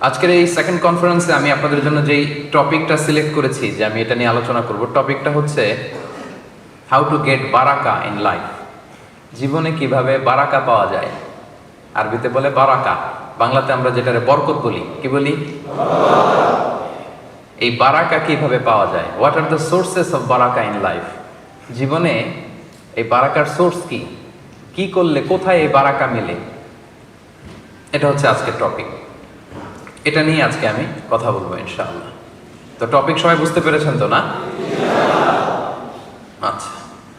আজকের এই সেকেন্ড কনফারেন্সে আমি আপনাদের জন্য যেই টপিকটা সিলেক্ট করেছি যে আমি এটা নিয়ে আলোচনা করব, টপিকটা হচ্ছে হাউ টু গেট বারাকা ইন লাইফ। জীবনে কিভাবে বারাকা পাওয়া যায়। আরবিতে বলে বারাকা, বাংলাতে আমরা যেটারে বরকত বলি। কি বলি? এই বারাকা কিভাবে পাওয়া যায়? What are the sources of বারাকা ইন লাইফ। জীবনে এই বারাকার সোর্স কি, কি করলে কোথায় এই বারাকা মিলে, এটা হচ্ছে আজকের টপিক। এটা নিয়ে আজকে আমি কথা বলবো ইনশাআল্লাহ। তো টপিক সবাই বুঝতে পেরেছেন তো, না? আচ্ছা,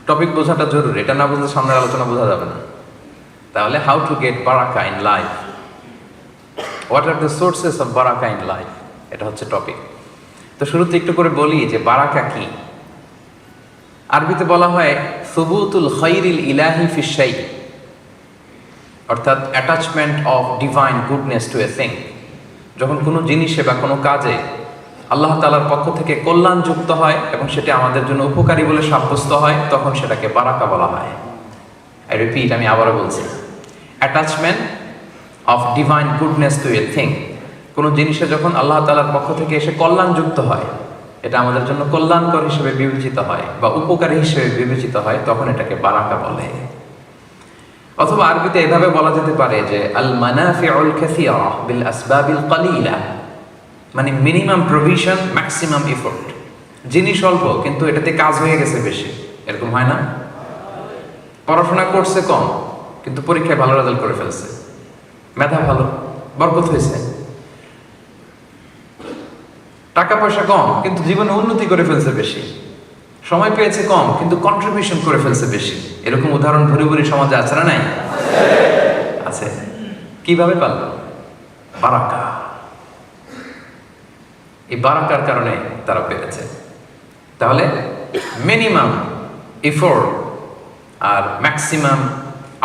টপিক বোঝাটা জরুরি, এটা না বুঝলে সামনের আলোচনা বোঝা যাবে না। তাহলে হাউ টু গেট বারাকা in life, what are the sources of বারাকা ইন লাইফ, এটা হচ্ছে টপিক। তো শুরুতে একটু করে বলি যে বারাকা কি। আরবিতে বলা হয় সুবুতুল খাইরিল ইলাহি ফিশ শাই, অর্থাৎ attachment of divine goodness to a thing. যখন কোনো জিনিসে বা কোনো কাজে আল্লাহ তাআলার পক্ষ থেকে কল্যাণ যুক্ত হয় এবং সেটা আমাদের জন্য উপকারী বলে সাব্যস্ত হয়, তখন সেটাকে বারাকা বলা হয়। আই রিপিট, আমি আবারও বলছি, attachment of divine goodness to a thing. কোনো জিনিসে যখন আল্লাহ তাআলার পক্ষ থেকে এসে কল্যাণ যুক্ত হয়, এটা আমাদের জন্য কল্যাণকর হিসেবে বিবেচিত হয় বা উপকারী হিসেবে বিবেচিত হয়, তখন এটাকে বারাকা বলে। অথবা আরবিতে এভাবে বলা যেতে পারে যে আল মানাফিউল কাসীরা বিল আসবাবিল কালিলা, মানে মিনিমাম প্রভিশন ম্যাক্সিমাম এফোর্ট। জিনিস অল্প কিন্তু এটাতে কাজ হয়ে গেছে বেশি, এরকম হয় না? পড়াশোনা করছে কম কিন্তু পরীক্ষায় ভালো রেজাল্ট করে ফেলছে, মেধা ভালো, বরকত হয়েছে। টাকা পয়সা কম কিন্তু জীবনে উন্নতি করে ফেলছে বেশি। সময় পেয়েছে কম কিন্তু কন্ট্রিবিউশন করে ফেলছে বেশি। এরকম উদাহরণ ভরি ভরি সমাজে আছে না নাই? আছে। কিভাবে পাল? বারাকা। এই বারাকার কারণে তারা পেরেছে। তাহলে মিনিমাম এফোর্ট আর ম্যাক্সিমাম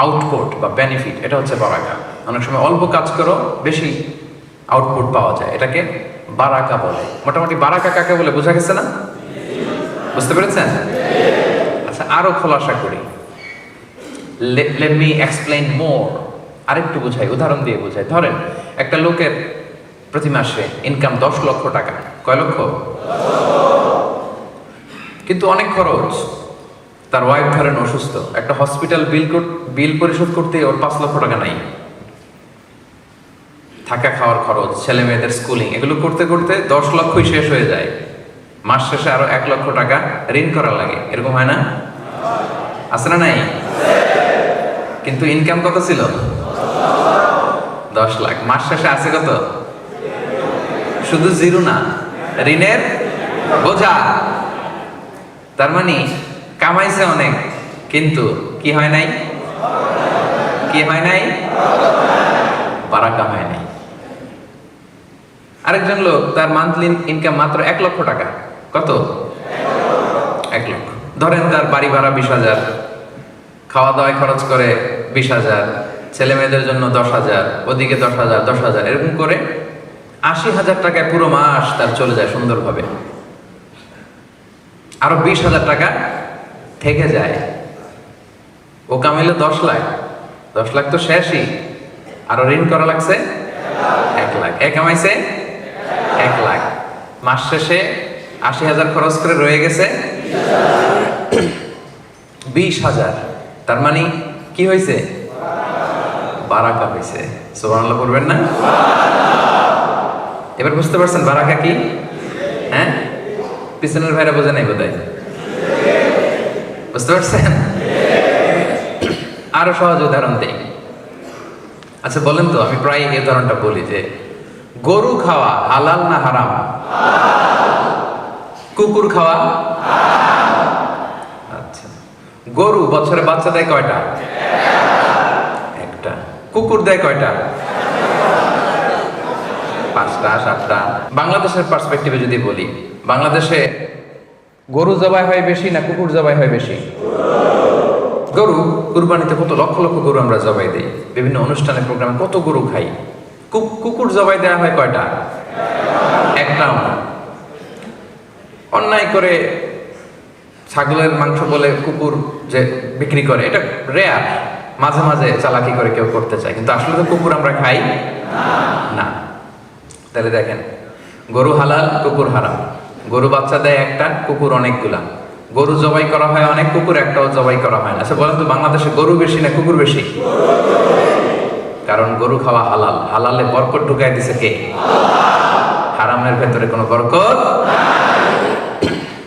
আউটপুট বা বেনিফিট, এটা হচ্ছে বারাকা। অনেক সময় অল্প কাজ করো, বেশি আউটপুট পাওয়া যায়, এটাকে বারাকা বলে। মোটামুটি বারাকা কাকে বলে বোঝা গেছে না? বুঝতে পেরেছেন? আচ্ছা, আরো খোলাসা করি। লেট মি এক্সপ্লেইন মোর। আরেকটু বোঝাই, উদাহরণ দিয়ে বোঝাই। ধরেন একটা লোকের প্রতি মাসে ইনকাম 10 লক্ষ টাকা। কয় লক্ষ? কিন্তু অনেক খরচ। তার ওয়াইফ ধরেন অসুস্থ, একটা হসপিটাল বিল পরিশোধ করতে ওর 5 লক্ষ টাকা নাই। থাকা খাওয়ার খরচ, ছেলে মেয়েদের স্কুলিং, এগুলো করতে করতে 10 লক্ষই শেষ হয়ে যায়। মাস শেষে আরো 1 লক্ষ টাকা ঋণ করা লাগে। এরকম হয় না? আছে না নাই? কিন্তু ইনকাম কত ছিল? 10 লাখ। মাস শেষে আছে কত? শুধু জিরো না, ঋণের বোঝা। তার মানে কামাইছে অনেক কিন্তু কি হয় নাই? কি হয় নাই? বারাকা হয় নাই। আরেকজন লোক, তার মান্থলি ইনকাম মাত্র 1 লক্ষ টাকা। কত? 1 লক্ষ। ধরেন তার বাড়ি ভাড়া 20,000, খাওয়া দাওয়ায় খরচ করে 20,000, ছেলে মেয়েদের জন্য 10,000, ওদিকে 10,000, 10,000, এরকম করে 80,000 টাকায় পুরো মাস তার চলে যায় সুন্দরভাবে। আরো 20,000 টাকা থেকে যায়। ও কামাইলে 10 লাখ, 10 লাখ তো শেষই, আরো ঋণ করা লাগছে 1 লাখ। এ কামাইছে 1 লাখ, মাস শেষে 80,000 খরচ করে রয়ে গেছে 20,000। তার মানে কি হয়েছে? বারাকা হয়েছে। সুবহানাল্লাহ পড়বেন না? এবার বুঝতে পারছেন বারাকা কি? হ্যাঁ, পিছনের ভাইরা বোঝে নাই বোধহয়। বুঝতে পারছেন? আরো সহজ উদাহরণ দেই। আচ্ছা বলেন তো, আমি প্রায় এই উদাহরণটা বলি যে গরু খাওয়া হালাল না হারাম? কুকুর খাওয়া? আচ্ছা, গরু বছরে বাচ্চা দেয় কয়টা? একটা। কুকুর দেয় কয়টা? 5টা, 7টা। বাংলাদেশের পার্সপেক্টিভে যদি বলি, বাংলাদেশে গরু জবাই হয় বেশি না কুকুর জবাই হয় বেশি? গরু। কুরবানিতে কত লক্ষ লক্ষ গরু আমরা জবাই দিই, বিভিন্ন অনুষ্ঠানে প্রোগ্রামে কত গরু খাই। কুকুর জবাই দেওয়া হয় কয়টা? একটাও না। অন্যায় করে ছাগলের মাংস বলে কুকুর যে বিক্রি করে, এটা রেয়ার। মাঝে মাঝে চালাকি করে কেউ করতে চায়, কিন্তু আসলে তো কুকুর আমরা খাই না। তাহলে দেখেন, গরু হালাল, কুকুর হারাম। গরু বাচ্চা দেয় একটা, কুকুর অনেকগুলা। গরু জবাই করা হয় অনেক, কুকুর একটাও জবাই করা হয় না। আচ্ছা বলেন তো, বাংলাদেশে গরু বেশি না কুকুর বেশি? কারণ গরু খাওয়া হালাল। হালালে বরকত ঢুকাই দিছে কে? হারামের ভেতরে কোনো বরকত,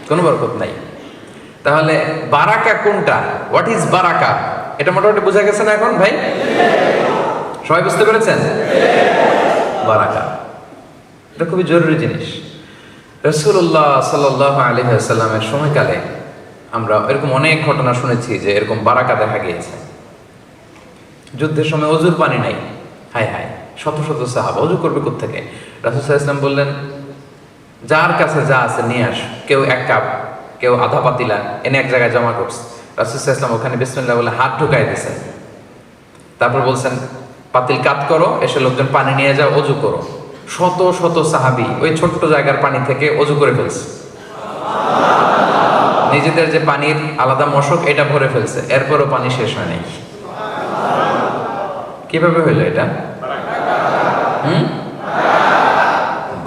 কোনো বরকত নাই। তাহলে বারাকা কোনটা? হোয়াট ইজ বারাকা? এটা মোটামুটি বোঝা গেছে না এখন ভাই? সবাই বুঝতে পেরেছেন? বারাকা এটা খুবই জরুরি জিনিস। রাসূলুল্লাহ সাল্লাল্লাহু আলাইহি ওয়াসাল্লামের সময়কালে আমরা এরকম অনেক ঘটনা শুনেছি যে এরকম বারাকা দেখা গিয়েছে। যুদ্ধের সময় অজুর পানি নাই, হায় হায়, শত শত সাহাবা অজু করবে কোত্থেকে? রাসূল সাল্লাল্লাহু আলাইহি ওয়াসাল্লাম বললেন, যার কাছে যা আছে নিয়ে আস। কেউ এক কাপ, কেউ আধা পাতিলা এনে এক জায়গায় জমা করছে। রাসূল সাল্লাল্লাহু আলাইহি ওয়াসাল্লাম ওখানে বিসমিল্লাহ বলে হাত ঢুকাই দিয়েছেন। তারপর বলছেন, পাতিল কাত করো, এসে লোকজন পানি নিয়ে যাও, অজু করো। শত শত সাহাবী ওই ছোট্ট জায়গার পানি থেকে অজু করে ফেলছে। নিজেদের যে পানির আলাদা মশক এটা ভরে ফেলছে, এরপরও পানি শেষ হয় নাই। কিভাবে হইলো এটা?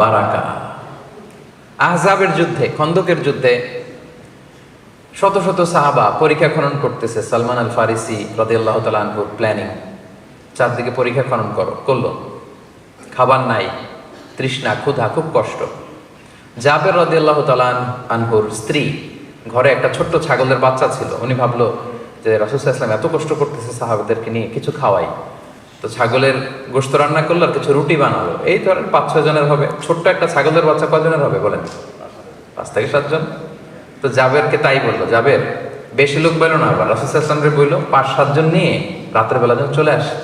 বারাকা। আহজাবের যুদ্ধে, খন্দকের যুদ্ধে শত শত সাহাবা পরীক্ষা খনন করতেছে। সালমান আল ফারিসি রাদিয়াল্লাহু তাআলা আনহুর প্ল্যানিং, চারদিকে পরীক্ষা খনন করলো। খাবার নাই, তৃষ্ণা, ক্ষুধা, খুব কষ্ট। জাবের রাদিয়াল্লাহু তাআলা আনহুর স্ত্রী, ঘরে একটা ছোট্ট ছাগলের বাচ্চা ছিল। উনি ভাবলো যে রাসূল সাল্লাল্লাহু আলাইহি ওয়াসাল্লাম এত কষ্ট করতেছে সাহাবাদেরকে নিয়ে, কিছু খাওয়াই। তো ছাগলের গোশত রান্না করলো আর কিছু রুটি বানালো। এই ধরেন 5-6 জনের হবে। ছোট্ট একটা ছাগলের বাচ্চা কয়জনের হবে বলেন? 5 থেকে 7 জন। তো জাবেরকে তাই বললো, জাবের বেশি লোক বললো না, আবার রাসূল সাল্লাল্লাহু আলাইহি ওয়াসাল্লামকে বললো 5-7 জন নিয়ে রাতের বেলা যেন চলে আসে,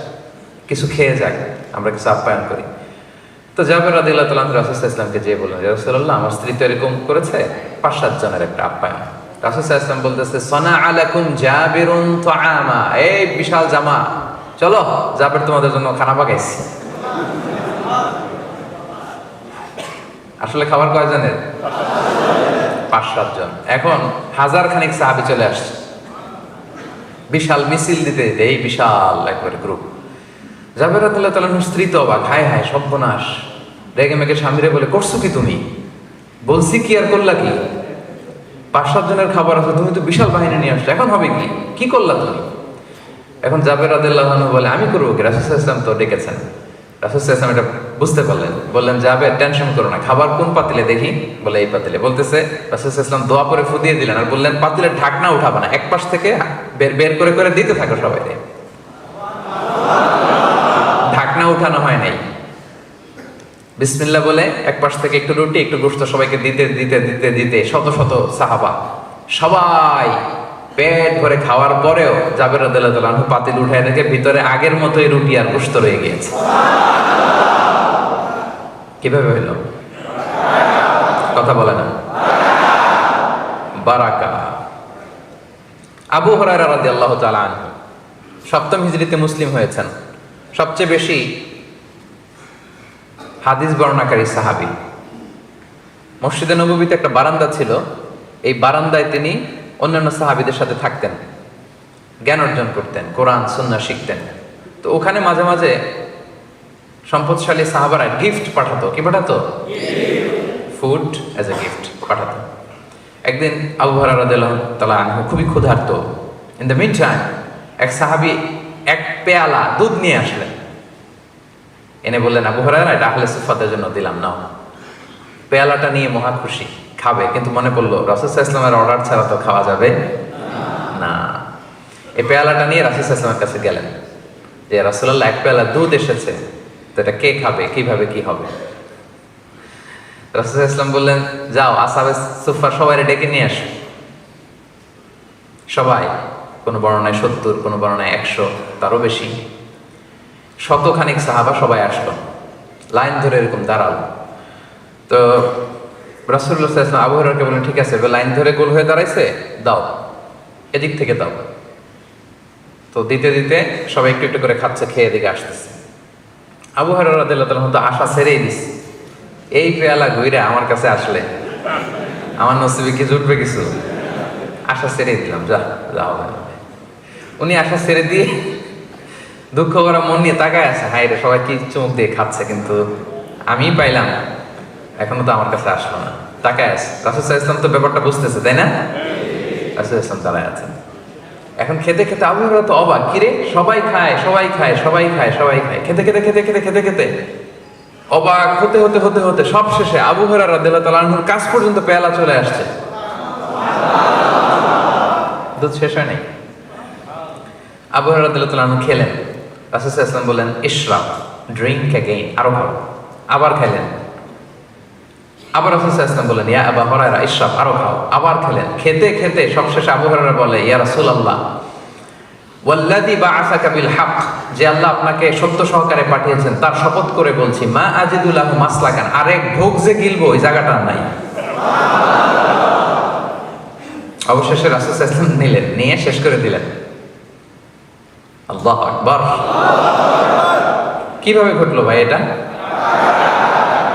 কিছু খেয়ে যায়, আমরা কিছু আপ্যায়ন করি। তো জাবের রাদিয়াল্লাহু তাআলা রাসূল সাল্লাল্লাহু আলাইহি ওয়াসাল্লামকে যেয়ে বললেন, ইয়া রাসূলুল্লাহ, আমার স্ত্রী তো এরকম করেছে, 5-7 জনের একটা আপ্যায়ন। রাসূল সাল্লাল্লাহু আলাইহি ওয়াসাল্লাম বলতেছে, সানাআ লাকুম জাবিরুন তুআমা, এই বিশাল জামা, চলো জাবের তোমাদের জন্য খানা পাকাইছি। আসলে খাবার কয়জনের? 5-7 জন। এখন 1000 খানিক সাহাবী চলে আসছে, বিশাল মিছিল দিতে দিতে, এই বিশাল একবারে গ্রুপ। জাবের রাদিয়াল্লাহু তাআলার স্ত্রী তো অবাক, হায় হায় সর্বনাশ। রেগে মেগে স্বামীরে বলে, করছো কি তুমি? বলছি কি আর করলা কি? 5-7 জনের খাবার আছে, তুমি তো বিশাল বাহিনী নিয়ে আসছো, এখন হবে কি? কি করলা তুমি? এখন জাবের রাদিয়াল্লাহু আনহু বলে, আমি করবো কি? রাসূল সাল্লাল্লাহু আলাইহি ওয়াসাল্লাম তো ডেকেছেন। রাসূল সাল্লাল্লাহু আলাইহি ওয়াসাল্লাম এটা বুঝতে পারলেন, বললেন, জাবের টেনশন করো না, খাবার কোন পাতিলে দেখি? বলে এই পাতিলে। বলতেছে, রাসূল সাল্লাল্লাহু আলাইহি ওয়াসাল্লাম দোয়া করে ফুদিয়ে দিলেন আর বললেন, পাতিলের ঢাকনা উঠাবা না, এক পাশ থেকে বের করে করে দিতে থাকো সবাই। ঢাকনা উঠানো হয় নাই। বিসমিল্লাহ বলে এক পাশ থেকে একটু রুটি একটু গোশত সবাইকে দিতে দিতে দিতে দিতে শত শত সাহাবা সবাই পেট ভরে খাওয়ার পরেও জাবের রাদিয়াল্লাহু তাআলা আনহু পাতিল উঠায় দেখে ভিতরে আগের মতোই রুটি আর গোশত রয়ে গিয়েছে। কিভাবে হইল? কথা বলে না। বারাকা। আবু হুরায়রা রাদিয়াল্লাহু তাআলা আনহু 7ম হিজরিতে মুসলিম হয়েছেন, সবচেয়ে বেশি হাদিস বর্ণনাকারী সাহাবী। মসজিদে নববীতে একটা বারান্দা ছিল, এই বারান্দায় তিনি অন্যান্য সাহাবীদের সাথে থাকতেন, জ্ঞান অর্জন করতেন, কোরআন সুন্নাহ শিখতেন। তো ওখানে মাঝে মাঝে সম্পদশালী সাহাবারা গিফট পাঠাতো। কি পাঠাতো? ফুড অ্যাজ এ গিফট পাঠাতো। একদিন আবু হুরায়রা রাদিয়াল্লাহু তাআলা আনহু খুবই ক্ষুধার্ত। ইন দ্য মিন টাইম এক সাহাবী এক পেয়ালা দুধ নিয়ে আসলেন, এনে বললেন, আবু হুরায়রা, এটা আহলে সুফফাদের জন্য দিলাম, নাও। পেয়ালাটা নিয়ে মহা খুশি, খাবে, কিন্তু মনে পড়লো রাসূল সাল্লাল্লাহু আলাইহি ওয়াসাল্লামের অর্ডার ছাড়া তো খাওয়া যাবে না। এই পেয়ালাটা নিয়ে রাসূল সাল্লাল্লাহু আলাইহি ওয়াসাল্লামের কাছে গেলেন, যে রাসূলুল্লাহ, এক পেয়ালা দুধ এসেছে, তো এটা কে খাবে, কিভাবে কি হবে? রাসূল সাল্লাল্লাহু আলাইহি ওয়াসাল্লাম বললেন, যাও আসহাবে সুফফা সবাই ডেকে নিয়ে আসো। সবাই, কোনো বর্ণনায় 70, কোনো বর্ণনায় 100, তারও বেশি, শতখানিক সাহাবা সবাই আসলো, লাইন ধরে এরকম দাঁড়ালো। তো রাসূলুল্লাহ সাল্লাল্লাহু আলাইহি ওয়াসাল্লাম আবু হুরায়রাকে বললেন, ঠিক আছে, লাইন ধরে গোল হয়ে দাঁড়াইছে, দাও, এদিক থেকে দাও। তো দিতে দিতে সবাই একটু একটু করে খাচ্ছে, খেয়ে এদিকে আসতেছে। আবু হুরায়রা রাদিয়াল্লাহু তাআলা তো আশা ছেড়েই দিছে, এই পেয়ালা ঘুরে আমার কাছে আসলে আমার নসিবে কি জুটবে কিছু? আশা ছেড়েই দিলাম, যাও। উনি আশা ছেড়ে দিয়ে দুঃখ করা মন নিয়ে তাকায় আছে, হায় রে, সবাই কি চোখ দিয়ে খাচ্ছে, কিন্তু আমি পাইলাম, এখনো তো আমার কাছে আসলো না। তাকায় আছে রাসূল সাল্লাল্লাহু আলাইহি ওয়াসাল্লাম, তো ব্যাপারটা বুঝতেছে তাই না? রাসূল ইসলাম দাঁড়ায় আছেন। এখন খেতে খেতে আবু হুরায়রা তো অবাক, কিরে সবাই খায় সবাই খায় সবাই খায় সবাই খায়, খেতে খেতে খেতে খেতে খেতে খেতে অবাক হতে হতে হতে হতে সব শেষে আবু হুরায়রা রাদিয়াল্লাহু তাআলা আনহুর কাছ পর্যন্ত পেয়ালা চলে আসছে, দুধ শেষ হয় নাই। আবু হুরায়রা রাদিয়াল্লাহু তাআলা আনহু খেলেন, রাসূল সাল্লাল্লাহু আলাইহি ওয়াসাল্লাম বললেন ইশরাব, ড্রিঙ্ক অ্যাগেইন, আরো খাও। আবার খেলেন, আবার রাসূল সাল্লাল্লাহু আলাইহি ওয়াসাল্লাম বললেন ইয়া আবা হুরায়রা ইশরাব, আরো খাও। আবার খেলেন, খেতে খেতে সবশেষে আবু হুরায়রা বলে ইয়া রাসূলুল্লাহ ওয়াল্লাযী বা'আসাকা বিল হক, যে আল্লাহ আপনাকে সত্য সহকারে পাঠিয়েছেন তার শপথ করে বলছি, মা আজিদু লাহু মাসলাকান, আরেক ঢোক যে গিলবো ওই জায়গাটা আর নাই। অবশেষে রাসূল সাল্লাল্লাহু আলাইহি ওয়াসাল্লাম নিলেন, নিয়ে শেষ করে দিলেন। আল্লাহু আকবার। কিভাবে ঘটলো ভাই এটা?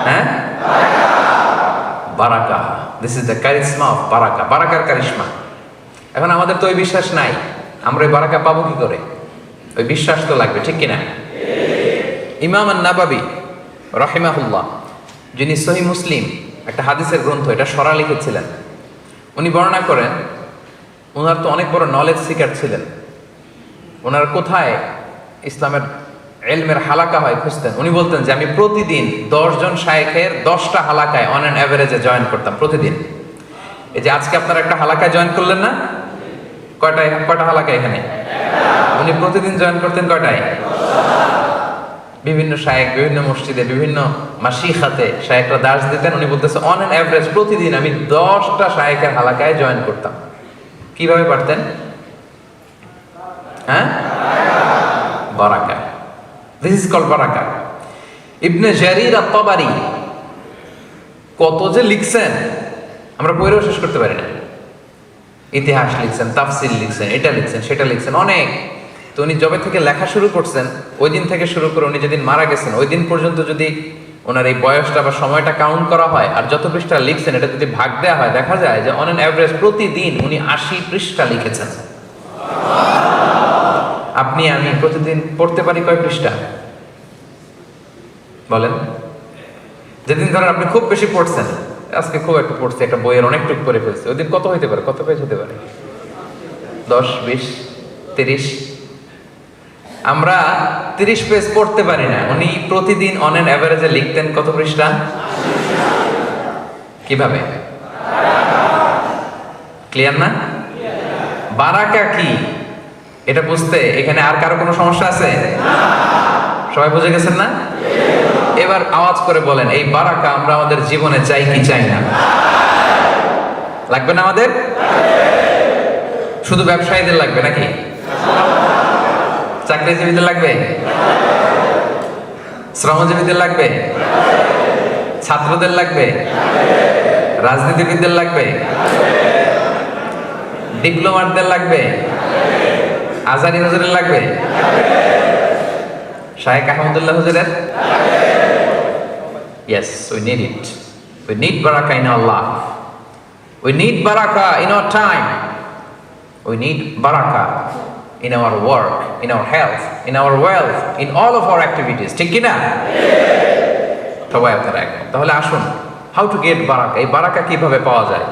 হ্যাঁ, বারাকা। দিস ইজ দ্য কারিশমা অফ বারাকা, বারাকার কারিশমা। এখন আমাদের তো ওই বিশ্বাস নাই, আমরা ওই বারাকা পাবো কি করে? ওই বিশ্বাস তো লাগবে, ঠিক কিনা? ইমাম আন-নাবাবী রাহিমাহুল্লাহ, যিনি সহিহ মুসলিম একটা হাদিসের গ্রন্থ, এটা সরা লিখেছিলেন, উনি বর্ণনা করেন ওনার তো অনেক বড় নলেজ সিকার ছিলেন। ওনার কোথায় ইসলামের ইলমের হালাকা হয় খুঁজতেন। উনি বলতেন যে আমি প্রতিদিন 10 জন শায়েখের 10টা হালাকায় অন অ্যান অ্যাভারেজে জয়েন করতাম প্রতিদিন। এই যে আজকে আপনারা একটা হালাকায় জয়েন করলেন না, কয়টা হালাকা এখানে? উনি প্রতিদিন জয়েন করতেন কয়টায়? বিভিন্ন শায়েখ, বিভিন্ন মসজিদে, বিভিন্ন মাশিখাতে শায়েখরা দার্স দিতেন। উনি বলতেছে অন অ্যান অ্যাভারেজ প্রতিদিন আমি 10টা শায়েখের হালাকায় জয়েন করতাম। কিভাবে পারতেন? হ্যাঁ, বারাকা। দিস ইজ কল্ড বারাকা। ইবনে জারির আত-তাবারি কত যে লিখছেন আমরা পড়েও শেষ করতে পারি না। ইতিহাস লিখছেন, তাফসির লিখছেন, এটা লিখছেন, সেটা লিখছেন, অনেক। তো উনি যবে থেকে লেখা শুরু করছেন ওই দিন থেকে শুরু করে উনি যেদিন মারা গেছেন ওই দিন পর্যন্ত যদি ওনার এই বয়সটা বা সময়টা কাউন্ট করা হয় আর যত পৃষ্ঠা লিখছেন এটা যদি ভাগ দেওয়া হয়, দেখা যায় যে অন অ্যান অ্যাভারেজ প্রতিদিন উনি 80 পৃষ্ঠা লিখেছেন। আপনি আমি প্রতিদিন পড়তে পারি কয় পৃষ্ঠা বলেন? যেদিন ধরেন আপনি খুব বেশি পড়ছেন, আজকে খুব একটু পড়ছি, একটা বইয়ের অনেকটুকু পড়ে ফেলছে, ওই দিন কত হইতে পারে, কত পেজ হতে পারে? 10, 20, 30। আমরা 30 পেজ পড়তে পারি না। উনি প্রতিদিন অন অ্যান অ্যাভারেজে লিখতেন কত পৃষ্ঠা? কিভাবে? ক্লিয়ার না? বারাকা কি এটা বুঝতে এখানে আর কারো কোনো সমস্যা আছে? সবাই বুঝে গেছেন না? এবার আওয়াজ করে বলেন এই বারাকা আমরা আমাদের জীবনে চাই কি চাই না? লাগবে না আমাদের? শুধু ব্যবসায়ীদের লাগবে নাকি? চাকরিজীবীদের লাগবে? শ্রমজীবীদের লাগবে? ছাত্রদের লাগবে? রাজনীতিবিদদের লাগবে? ডিপ্লোমাটদের লাগবে? আজানি হুজুরের লাগবে? শায়েখ আহমদুল্লাহ হুজুরের? Yes, we need it. We need barakah in our life. We need barakah in our time. We need barakah in our work, in our health, in our wealth, in all of our activities. ঠিক কি না? সবাই আপনারা একদম। তাহলে আসুন, how to get barakah, এই বারাকা কিভাবে পাওয়া যায়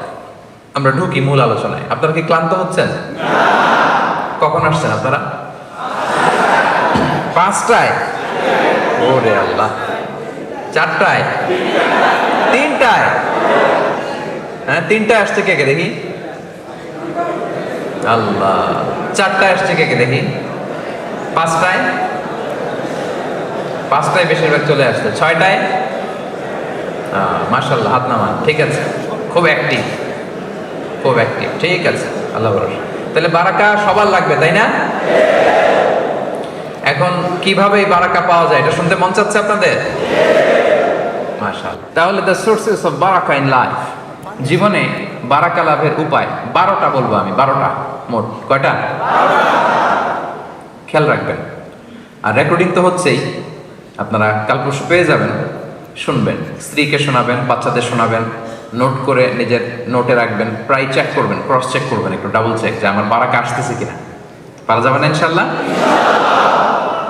আমরা ঢুকি মূল আলোচনায়। আপনারা কি ক্লান্ত হচ্ছেন? কখন আসছেন আপনারা? 5টায়? ওরে আল্লাহ। 4টায়? 3টায়? হ্যাঁ, 3টায় আসছে কে কে দেখি? আল্লাহ। 4টায় আসছে কে কে দেখি? 5টায়? 5টায় বেশিরভাগ চলে আসছে। 6টায়? মাশাআল্লাহ, হাত নামান। ঠিক আছে, খুব অ্যাক্টিভ, খুব অ্যাক্টিভ। ঠিক আছে, আল্লাহ ভরসা। তাহলে বারাকা সবার লাগবে, তাই না? এখন কিভাবে এই বারাকা পাওয়া যায় এটা শুনতে মন চাচ্ছে আপনাদের? মাশাআল্লাহ। তাহলে দ্য সোর্সেস অফ বারাকা ইন লাইফ, জীবনে বারাকা লাভের উপায় 12টা বলবো আমি। 12টা মোট। কয়টা? খেয়াল রাখবেন। আর রেকর্ডিং তো হচ্ছেই, আপনারা কাল পরশু পেয়ে যাবেন, শুনবেন, স্ত্রীকে শোনাবেন, বাচ্চাদের শোনাবেন, নোট করে নিজের নোটে রাখবেন, প্রায় চেক করবেন, ক্রস চেক করবেন, একটু ডাবল চেক যে আমার বারাকা আসতেছে কিনা। পারা যাবে না ইনশাল্লাহ?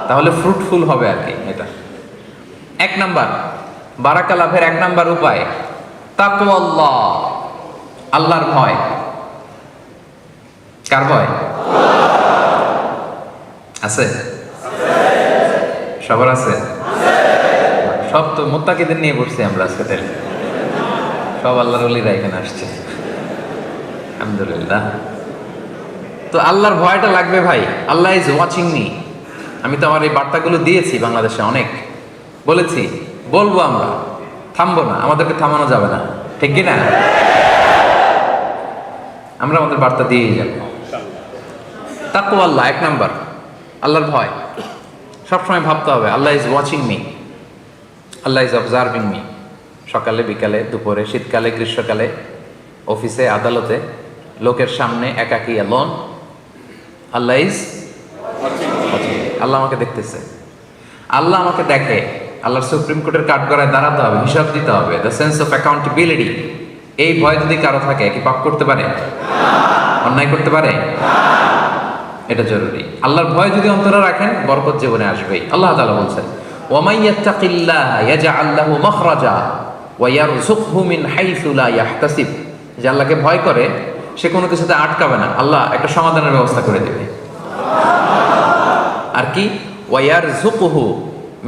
তাহলে ফ্রুটফুল হবে আর কি এটা। 1 নাম্বার, বারাকা লাভের 1 নাম্বার উপায় তাকওয়াল্লাহ, আল্লাহর ভয়। কার ভয় আছে? সবার আছে? সব তো মুত্তাকিদের নিয়ে বসছি আমরা আজকে, তাহলে সব আল্লাহর ওলিরা এখানে আসছে, আলহামদুলিল্লাহ। তো আল্লাহর ভয়টা লাগবে ভাই। আল্লাহ ইজ ওয়াচিং মি। আমি তো আমার এই বার্তাগুলো দিয়েছি বাংলাদেশে, অনেক বলেছি, বলবো, আমরা থামবো না, আমাদেরকে থামানো যাবে না, ঠিক কি না? আমরা আমাদের বার্তা দিয়েই যাব। তাকওয়াল্লাহ 1 নাম্বার, আল্লাহর ভয়। সবসময় ভাবতে হবে Allah is watching me, Allah is observing me. সকালে, বিকালে, দুপুরে, শীতকালে, গ্রীষ্মকালে, অফিসে, আদালতে, লোকের সামনে, একাকী, alone, Allah is watching me. আল্লাহ আমাকে দেখতেছে, আল্লাহ আমাকে দেখে। আল্লাহর সুপ্রিম কোর্টের কাঠগড়ায় দাঁড়াতে হবে, হিসাব দিতে হবে, দ্য সেন্স অফ অ্যাকাউন্টেবিলিটি। এই ভয় যদি কারো থাকে, কি পাপ করতে পারে? অন্যায় করতে পারে? এটা জরুরি। আল্লাহর ভয় যদি অন্তরে রাখেন, বরকত জীবনে আসবেই। আল্লাহ তাআলা বলছেন, ওয়ামান ইয়াত্তাকিল্লাহ ইয়াজআল লাহু মাখরাজা ওয়া ইয়ারযুকহু মিন হাইসু লা ইয়াহতাসিব। যে আল্লাহকে ভয় করে, সে কোনো কিছুতে আটকাবে না, আল্লাহ একটা সমাধানের ব্যবস্থা করে দেবে। আর কি? ওয়া ইয়ারযুকহু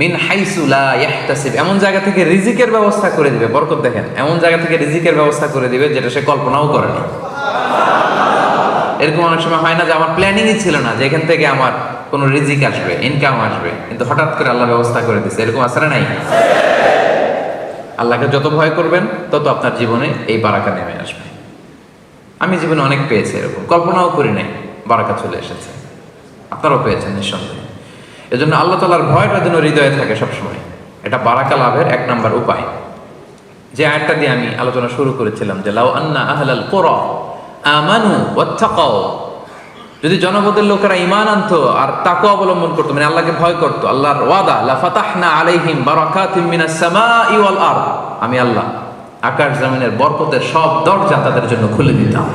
মিন হাইসু লা ইয়াহতাসিব, এমন জায়গা থেকে রিজিকের ব্যবস্থা করে দিবে। বরকত দেখেন, এমন জায়গা থেকে রিজিকের ব্যবস্থা করে দিবে যেটা সে কল্পনাও করেনি। এরকম অনেক সময় হয় না যে আমার প্ল্যানিংই ছিল না যে এখান থেকে আমার কোনো রিজিক আসবে, ইনকাম আসবে, কিন্তু হঠাৎ করে আল্লাহ ব্যবস্থা করে দিচ্ছে। এরকম আছে না নাই? আল্লাহকে যত ভয় করবেন, তত আপনার জীবনে এই বারাকা নেমে আসবে। আমি জীবনে অনেক পেয়েছি, এরকম কল্পনাও করি নাই, বারাকা চলে এসেছে। আপনারাও পেয়েছেন নিঃসন্দেহে। এজন্য আল্লাহ তাআলার ভয়টা যেন হৃদয়ে থাকে সবসময়। এটা বারাকা লাভের 1 নাম্বার উপায়। যে আয়াতটা দিয়ে আমি আলোচনা শুরু করেছিলাম, যে লাউ আন্না আহলাল কুরা আমানু ওয়াত্তাকাও, যদি জনপদের লোকেরা ঈমান আনতো আর তাকওয়া অবলম্বন করতো, মানে আল্লাহকে ভয় করতো, আল্লাহর ওয়াদা, লা ফাতাহনা আলাইহিম বারাকাতিম মিনাস সামাই ওয়াল আরদ, আমি আল্লাহ আকাশ জমিনের বরকতের সব দরজা তাদের জন্য খুলে দিতাম।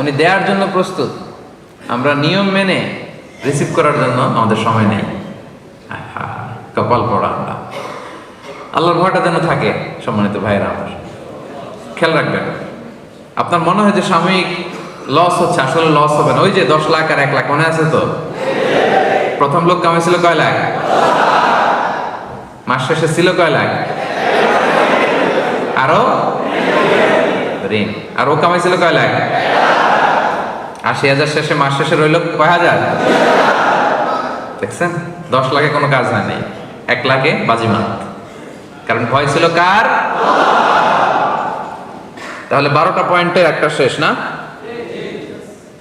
উনি দেওয়ার জন্য প্রস্তুত, আমরা নিয়ম মেনে রিসিভ করার জন্য আমাদের সময় নেই। কপাল পড়া আমরা। আল্লাহর ভয়টা যেন থাকে সম্মানিত ভাইয়েরা। আমার খেয়াল রাখবেন, আপনার মনে হয় যে সাময়িক লস হচ্ছে, আসলে লস হবে না। ওই যে 10 লাখ আর 1 লাখ মনে আছে তো? প্রথম লোক কামাইছিল কয় লাখ? মাস শেষে ছিল কয় লাখ? আরো ঋণ। আর ও কামাইছিল কয় লাখ? 80,000 শেষে, মাস শেষে রইল কয় হাজার? দেখছেন, 10 লাখে কোনো কাজ হয় নাই, 1 লাখে বাজিমাত। কারণ ভয় ছিল কার? তাহলে 12টা পয়েন্টের একটা শেষ না?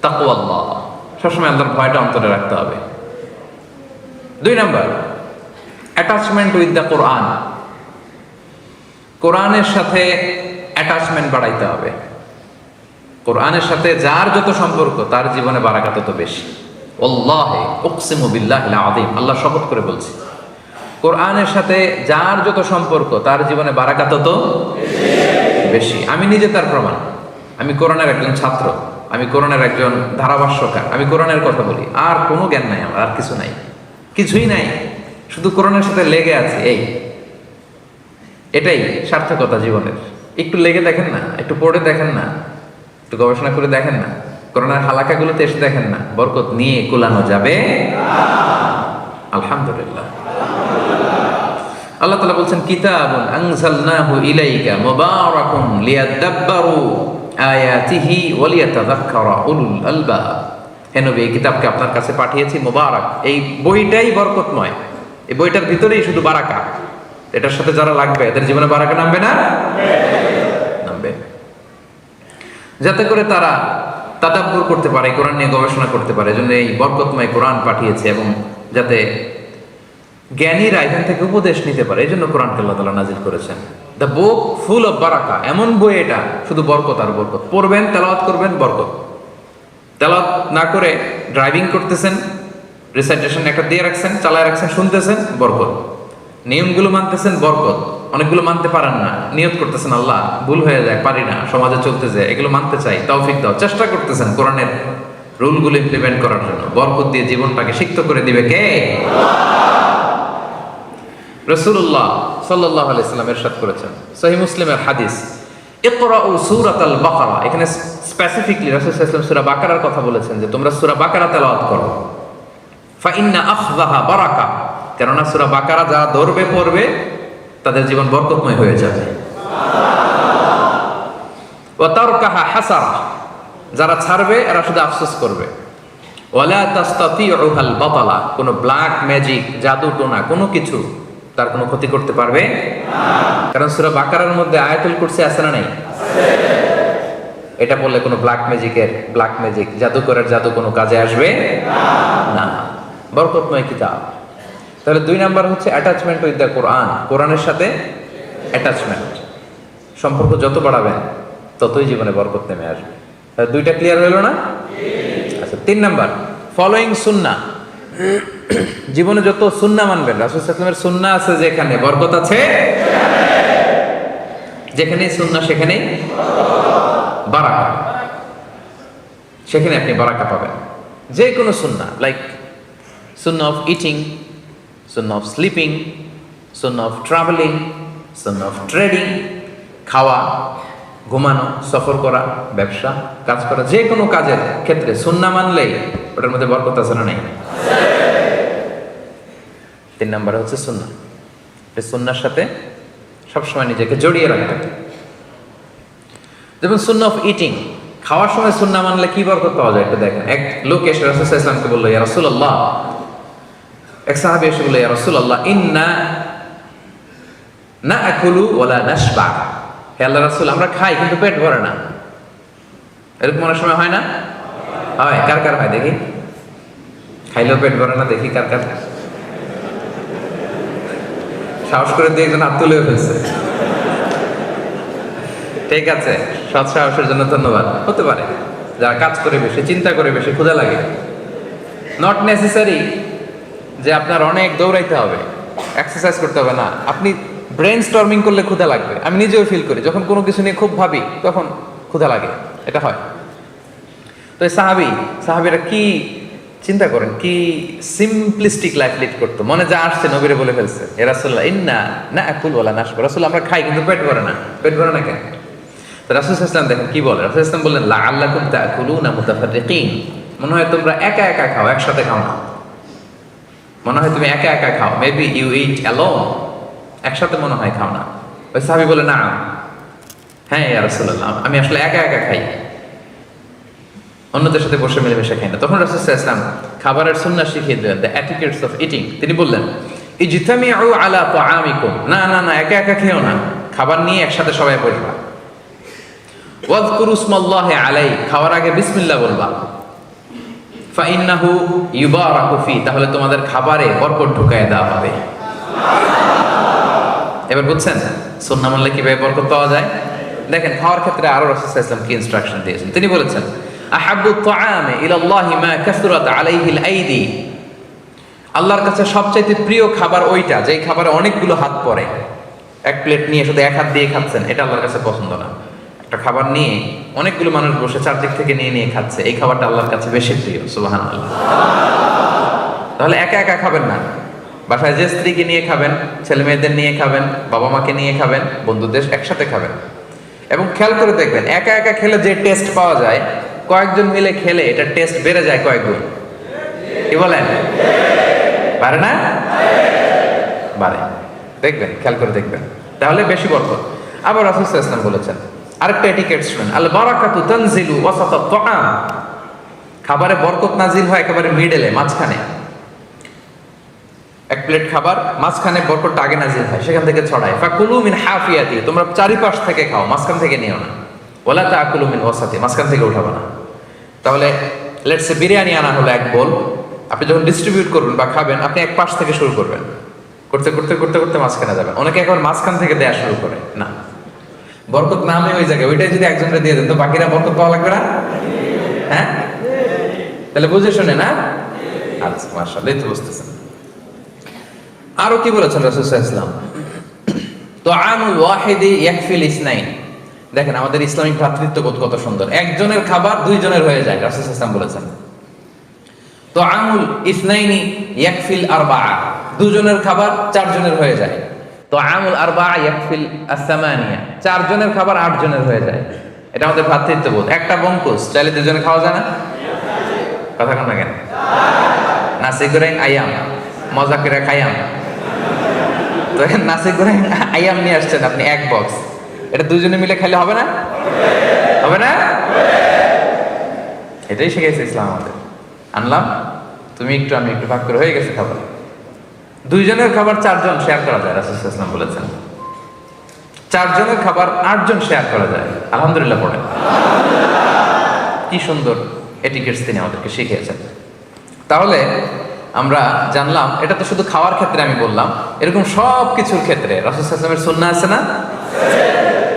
তাকওয়াল্লাহ, সবসময় আল্লাহর ভয়টা অন্তরে রাখতে হবে। 2 নাম্বার, অ্যাটাচমেন্ট উইথ দ্য কোরআন। কোরআনের সাথে অ্যাটাচমেন্ট বাড়াইতে হবে। কোরআনের সাথে যার যত সম্পর্ক, তার জীবনে বারাকা তত বেশি। ওয়াল্লাহি উকসিমু বিল্লাহিল আযীম, আল্লাহ শপথ করে বলছি, কোরআনের সাথে যার যত সম্পর্ক, তার জীবনে বারাকা তত বেশি। আমি নিজে তার প্রমাণ। আমি কোরআনের একজন ছাত্র, আমি কোরআনের একজন ধারাভাষ্যকার, আমি কোরআনের কথা বলি, আর কোনো জ্ঞান নাই আমার, আর কিছু নাই, কিছুই নাই, শুধু কোরআনের সাথে লেগে আছে। এটাই সার্থকতা জীবনের। একটু লেগে দেখেন না, একটু পড়ে দেখেন না, একটু গবেষণা করে দেখেন না, কোরআনের হালাকাগুলোতে এসে দেখেন না, বরকত নিয়ে কুলানো যাবে। আলহামদুলিল্লাহ। আল্লাহ তাআলা বলছেন, কিতাবুন আনজালনাহু ইলাইকা মুবারাকুন লিয়াদাব্বারু আয়াতিহি ওয়া লিয়াতাযাক্কারা উলুল আলবাব। হে নবী, এই কিতাবকে আপনার কাছে পাঠিয়েছি মুবারাক। এই বইটাই বরকতময়, এই বইটার ভিতরেই শুধু বারাকা। এটার সাথে যারা লাগবে, এদের জীবনে বারাকা নামবে না? নামবে। যাতে করে তারা তাদাব্বুর করতে পারে, কোরআন নিয়ে গবেষণা করতে পারে, এজন্য এই বরকতময় কোরআন পাঠিয়েছে, এবং যাতে জ্ঞানীরা এখান থেকে উপদেশ নিতে পারে, এই জন্য কোরআনকে আল্লাহ তাআলা নাজিল করেছেন। দ্য বুক ফুল অফ বারাকা, এমন বই এটা, শুধু বরকত আর বরকত। পড়বেন, তেলাওয়াত করবেন, বরকত। তেলাওয়াত না করে ড্রাইভিং করতেছেন, রিসাইটেশন একটা দিয়ে রাখছেন, চালায় রাখছেন, শুনতেছেন, বরকত। নিয়মগুলো মানতেছেন, বরকত। অনেকগুলো মানতে পারেন না, নিয়ত করতেছেন, আল্লাহ ভুল হয়ে যায়, পারি না, সমাজে চলতে যায়, এগুলো মানতে চাই, তৌফিক দাও, চেষ্টা করতেছেন কোরআনের রুলগুলো ইমপ্লিমেন্ট করার জন্য। বরকত দিয়ে জীবনটাকে সিক্ত করে দিবে কে? রাসূলুল্লাহ সাল্লাল্লাহু আলাইহি সাল্লাম ইরশাদ করেছেন, সহিহ মুসলিমের হাদিস, ইকরাউ সূরাতাল বাকারা। এখানে স্পেসিফিকলি রাসূল সাল্লাল্লাহু আলাইহি ওয়াসাল্লাম সূরা বাকারার কথা বলেছেন যে তোমরা সূরা বাকারা তেলাওয়াত করো। ফা ইন্না আখযাহা বারাকা, কেননা সূরা বাকারা যারা ধরবে পড়বে তাদের জীবন বরকতময় হয়ে যাবে। ওয়া তারকাহা হাসারা, যারা ছাড়বে এরা শুধু আফসোস করবে। ওয়ালা তাস্তাতিউহাল বাতালা, কোনো ব্ল্যাক ম্যাজিক, জাদু টোনা কোনো কিছু তার কোনো ক্ষতি করতে পারবে না। কারণ সূরা বাকারার মধ্যে আয়াতুল কুরসি আছে না নাই? এটা বললে কোনো ব্ল্যাক ম্যাজিক জাদুকরের জাদু কোনো কাজে আসবে না। বরকতময় কিতাব। তাহলে 2 নাম্বার হচ্ছে অ্যাটাচমেন্ট উইথ দ্য কোরআন। কোরআনের সাথে অ্যাটাচমেন্ট, সম্পর্ক যত বাড়াবেন ততই জীবনে বরকত নেমে আসবে। তাহলে 2টা ক্লিয়ার হলো না? আচ্ছা, 3 নাম্বার ফলোইং সুন্নাহ। জীবনে যত সুন্নাহ মানবেন, রাসূল সাল্লাল্লাহু আলাইহি ওয়াসাল্লামের সুন্নাহ আছে যেখানে বরকত আছে, যেখানেই সুন্নাহ সেখানেই বারাকা, সেখানে আপনি বারাকা পাবেন। যে কোনো সুন্নাহ, like Sunnah of eating, Sunnah of sleeping, Sunnah of travelling, Sunnah of trading, খাওয়া, ঘুমানো, সফর করা, ব্যবসা, কাজ করা, যে কোনো কাজের ক্ষেত্রে সুন্নাহ মানলেই ওটার মধ্যে বরকত আছে না নেই? 3 নম্বরে হচ্ছে সুন্নাহ। এই সুন্নাহর সাথে সবসময় নিজেকে জড়িয়ে রাখতে। যেমন সুন্নাহ অফ ইটিং, খাওয়ার সময় সুন্নাহ মানলে কি বরকত পাওয়া যায় একটু দেখেন। এক লোক এসে রাসূল সাল্লাল্লাহু আলাইহি ওয়াসাল্লামকে বলল, ইয়া রাসূলুল্লাহ, এক সাহাবী এসে বলল, ইয়া রাসূলুল্লাহ, ইন্না নাআকুলু ওয়ালা নাশবা। হে আল্লাহর রাসূল, আমরা খাই কিন্তু পেট ভরে না। এরকম অনেক সময় হয় না? হয়। কার কার হয় দেখি? খাইলেও পেট ভরে না, দেখি কার কার। সাহস করে দিয়ে একজন হাত তুলেও ফেলছে। ঠিক আছে, সৎ সাহসের জন্য ধন্যবাদ। হতে পারে যারা কাজ করে বেশি, চিন্তা করে বেশি, ক্ষুধা লাগে। নট নেসেসারি যে আপনার অনেক দৌড়াইতে হবে, এক্সারসাইজ করতে হবে না। আপনি ব্রেন স্টর্মিং করলে ক্ষুধা লাগবে। আমি নিজেও ফিল করি, যখন কোনো কিছু নিয়ে খুব ভাবি তখন ক্ষুধা লাগে, এটা হয়। তো এই সাহাবীরা কি চিন্তা করেন, কি সিম্পলিস্টিক লাইফ লিড করতো। মনে যা আসছে নবীরে বলে ফেলছে, এ রাসূলুল্লাহ, ইন্না নাআকুলু ওয়ালা নাশবা। রাসূল, আমরা খাই কিন্তু পেট ভরে না। পেট ভরে না কেন? তো রাসূল সাল্লাল্লাহু আলাইহি ওয়াসাল্লাম দেখেন কি বলে। রাসূল সাল্লাল্লাহু আলাইহি ওয়াসাল্লাম বললেন, লাআল্লাকুম তাআকুলুনা মুতাফাররিকিন, মনে হয় তোমরা একা একা খাও, একসাথে খাও না। মনে হয় তুমি একা একা খাও, মেবি ইউ ইট অ্যালোন, একসাথে মনে হয় খাও না। ওই সাহাবী বলে, না, হ্যাঁ ইয়া রাসূলুল্লাহ, আমি আসলে একা একা খাই, অন্যদের সাথে বসে মিলেমিশে খাই না। তখন রাসূল সাল্লাল্লাহু আলাইহি ওয়াসাল্লাম খাবারের সুন্নাহ শিখিয়ে দিলেন, দ্য এটিকেটস অফ ইটিং। তিনি বললেন, ইজতামিউ আলা তাআমিকুম, না না না, একা একা খেও না, খাবার নিয়ে একসাথে সবাই বসবা। ওয়াযকুরু ইসমাল্লাহি আলাইহি, খাওয়ার আগে বিসমিল্লাহ বলবা। ফাইন্নাহু ইউবারাকু ফি, তাহলে তোমাদের খাবারে বরকত ঢুকায় দেওয়া হবে। এবার বুঝছেন সুন্নাহ মানলে কিভাবে বরকত পাওয়া যায়? দেখেন খাওয়ার ক্ষেত্রে আরো রাসূল সাল্লাল্লাহু আলাইহি ওয়াসাল্লাম কি ইনস্ট্রাকশন দিয়েছেন। তিনি বলেছেন, আহাব্বু তাআমি ইলাল্লাহি মা কাসরাত আলাইহিল আইদি, আল্লাহর কাছে সবচাইতে প্রিয় খাবার ওইটা যেই খাবারে অনেকগুলো হাত পড়ে। এক প্লেট নিয়ে শুধু এক হাত দিয়ে খাচ্ছেন, এটা আল্লাহর কাছে পছন্দ না। একটা খাবার নিয়ে অনেকগুলো মানুষ বসে চারদিক থেকে নিয়ে নিয়ে খাচ্ছে, এই খাবারটা আল্লাহর কাছে বেশি প্রিয়। সুবহানাল্লাহ। তাহলে একা একা খাবেন না, বাসায় যে স্ত্রীকে নিয়ে খাবেন, ছেলে মেয়েদের নিয়ে খাবেন, বাবা মাকে নিয়ে খাবেন, বন্ধুদের একসাথে খাবেন। এবং খেয়াল করে দেখবেন, একা একা খেলে যে টেস্ট পাওয়া যায়, কয়েকজন মিলে খেলে এটা টেস্ট বেড়ে যায় কয়েক গুণ। কি বলেন? পারে না? বাড়ে। দেখবেন, খেয়াল করে দেখবেন, তাহলে বেশি বরকত। আবার রাসূল সাল্লাল্লাহু আলাইহি ওয়াসাল্লাম বলেছেন আরেকটা এটিকেট শুনেন, আল বারাকাতু তানজিলু ওয়াসাতাত তাআম, খাবারে বরকত নাজিল হয় একেবারে মিডলে, মাঝখানে। এক প্লেট খাবার, মাঝখানে বরকতটা আগে নাজিল হয়, সেখান থেকে ছড়ায়। ফাকুলু মিন হাফিয়াতি, তোমরা চারিপাশ থেকে খাও, মাঝখান থেকে নিও না। ওয়ালা তাআকুলু মিন ওয়াসাতি, মাঝখান থেকে উঠাবো না। তাহলে লেটস সে বিরিয়ানি আনা হলো এক বোল, আপনি যখন ডিস্ট্রিবিউট করবেন বা খাবেন, আপনি এক পাশ থেকে শুরু করবেন, করতে করতে করতে করতে মাঝখানে যাবেন। অনেকে একবার মাঝখান থেকে দেয়া শুরু করে, না, বরকত নামে ওই জায়গায়, ওইটাই যদি একজনকে দিয়ে দেন তো বাকিরা বরকত পাওয়া লাগবে না? হ্যাঁ, তাহলে বুঝে শুনে না? আচ্ছা, মাশাআল্লাহ, তো বুঝতেছেন। আরো কি বলেছেন রাসূল সাল্লাল্লাহু আলাইহি ওয়াসাল্লাম, তুআমুল ওয়াহিদি ইয়াকফিল ইসনাইন। দেখেন আমাদের ইসলামিক ভ্রাতৃত্ববোধ কত সুন্দর। একজনের খাবার দুইজনের হয়ে যায়, রাসূল সাল্লাল্লাহু আলাইহি ওয়াসাল্লাম বলেছেন। তুআমুল ইসনাইনি ইয়াকফিল আরবাআ, দুজনের খাবার চারজনের হয়ে যায়। তো আমুল আরবা ইয়াকফিল আসামানিয়া, চারজনের খাবার আটজনের হয়ে যায়। এটা আমাদের ভ্রাতৃত্ববোধ। একটা বঙ্কুস চাইলে দুজনে খাওয়া যায় না? কথা কন না কেন? নাসি গোরেং আয়াম, মজা করে খাইয়াম। তো নাসি গোরেং আয়াম নিয়ে আসছেন আপনি এক বক্স, এটা দুজনে মিলে খাইলে হবে না? হবে না? এটাই শিখেছে ইসলাম আমাদের। আনলাম, তুমি একটু আমি একটু, ভাগ করে হয়ে গেছে খাবার। দুইজনের খাবার চারজন শেয়ার করা যায়, রাসূল সাল্লাল্লাহু আলাইহি ওয়াসাল্লাম বলেছেন। চারজনের খাবার আটজন শেয়ার করা যায়। আলহামদুলিল্লাহ পড়েন। কি সুন্দর এটিকেটস তিনি আমাদেরকে শিখিয়েছেন। তাহলে আমরা জানলাম, এটা তো শুধু খাওয়ার ক্ষেত্রে আমি বললাম, এরকম সব কিছুর ক্ষেত্রে রাসূল সাল্লাল্লাহু আলাইহি ওয়াসাল্লামের সুন্নাহ আছে না?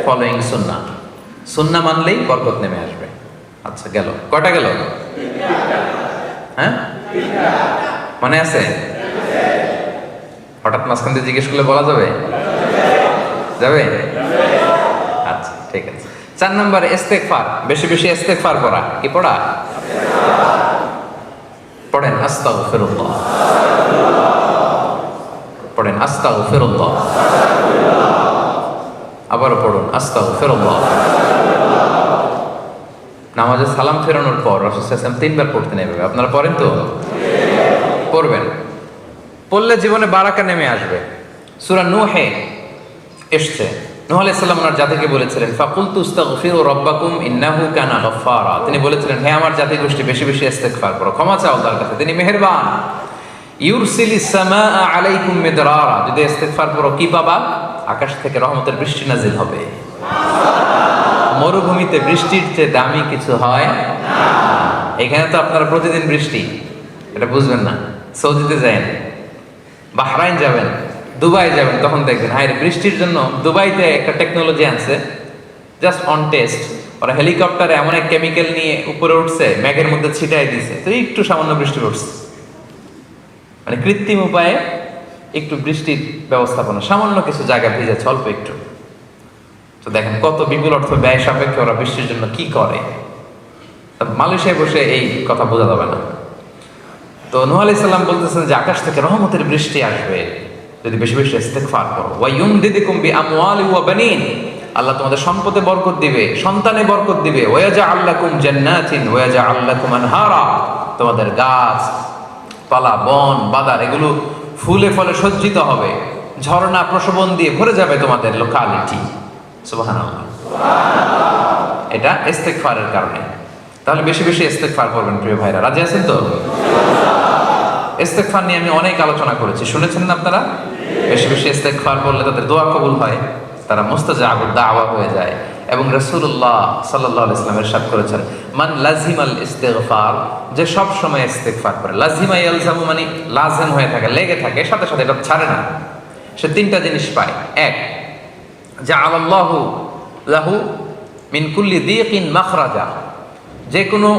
ফলোইং সুন্নাহ, সুন্নাহ মানলেই বরকত নেমে আসবে। আচ্ছা, গেল কয়টা? গেল হ্যাঁ, মনে আছে? হঠাৎ মাঝখান দিয়ে জিজ্ঞেস করলে বলা যাবে? যাবে? আচ্ছা, ঠিক আছে। 4 নম্বর ইস্তেগফার, বেশি বেশি ইস্তেগফার করা। কি পড়া? পড়েন আস্তাগফিরুল্লাহ, পড়েন আস্তাগফিরুল্লাহ, আবারও পড়ুন আস্তাগফিরুল্লাহ। নামাজে সালাম ফেরানোর পর রাসূল সাল্লাল্লাহু আলাইহি ওয়াসাল্লাম 3 বার পড়তে নেবে। আপনারা পড়েন তো? পড়বেন। পড়লে জীবনে বারাকা নেমে আসবে। সূরা নূহে এসছে, নূহ আলাইহিস সালাম ওনার জাতিকে বলেছিলেন, ফাকুলতু আস্তাগফিরু রাব্বাকুম ইন্নাহু কানা গাফফারা। তিনি বলেছিলেন, হে আমার জাতি গোষ্ঠী, বেশি বেশি ইস্তেগফার করো, ক্ষমা চাও আল্লাহর কাছে, তিনি মেহেরবান। ইউরসিলিস সামাআ আলাইকুম মিদরারা, যদি ইস্তেগফার করো কি পাবা? আকাশ থেকে রহমতের বৃষ্টি নাজিল হবে। মরুভূমিতে বৃষ্টির চেয়ে দামি কিছু হয় না। এখানে তো আপনারা প্রতিদিন বৃষ্টি, এটা বুঝবেন না। সৌদিতে যাবেন, বাহরাইন যাবেন, দুবাই যাবেন, তখন দেখবেন হায় বৃষ্টির জন্য দুবাইতে একটা টেকনোলজি আনছে, জাস্ট অন টেস্ট। ওরা হেলিকপ্টারে এমন এক কেমিক্যাল নিয়ে উপরে উঠছে, মেঘের মধ্যে ছিটাই দিছে, তো একটু সামান্য বৃষ্টি পড়ছে। মানে কৃত্রিম উপায়ে একটু বৃষ্টির ব্যবস্থাপনা, সামান্য কিছু জায়গা ভিজেছে অল্প একটু। তো দেখেন কত বিপুল অর্থ ব্যয় সাপেক্ষে ওরা বৃষ্টির জন্য কি করে। মালয়েশিয়ায় বসে এই কথা বোঝা যাবে না। তো নূহ আলাইহিস সালাম বলতেছেন যে আকাশ থেকে রহমতের বৃষ্টি আসবে যদি বেশি বেশি ইস্তেগফার করো। ওয়া ইউমদিদুকুম বিআমওয়ালি ওয়া বানিন, আল্লাহ তোমাদের সম্পদে বরকত দিবে, সন্তানে বরকত দিবে। ওয়া ইয়াজআল লাকুম জান্নাতিন ওয়া ইয়াজআল লাকুম আনহারা, তোমাদের গাছ পালা, বন বাদার এগুলো ফুলে ফলে সজ্জিত হবে, ঝর্ণা প্রশোভন দিয়ে ভরে যাবে তোমাদের লোকালিটি। সুবহানাল্লাহ, এটা ইস্তেগফারের কারণে। তাহলে বেশি বেশি ইস্তেগফার করবেন প্রিয় ভাইরা, রাজি আছেন তো? ইস্তেগফার নিয়ে আমি অনেক আলোচনা করেছি, শুনেছেন না আপনারা? বেশি বেশি ইস্তেগফার করলে তাদের দোয়া কবুল হয়, তারা মুস্তাজাবুদ দাওয়া হয়ে যায়। এবং রাসূলুল্লাহ সাল্লাল্লাহু আলাইহি ওয়াসাল্লাম ইরশাদ করেছেন, মান লাজিমাল ইস্তিগফার, যে সব সময় ইস্তেগফার করে। লাজিমা ইয়ালজামু মানে লাজিম হয়ে থাকে, লেগে থাকে, সাথে সাথে এটা ছাড়ে না, সে 3টা জিনিস পায়। 1, জাআলাল্লাহু লাহু মিন কুল্লি দিকিন মাখরাজা, যে কোনো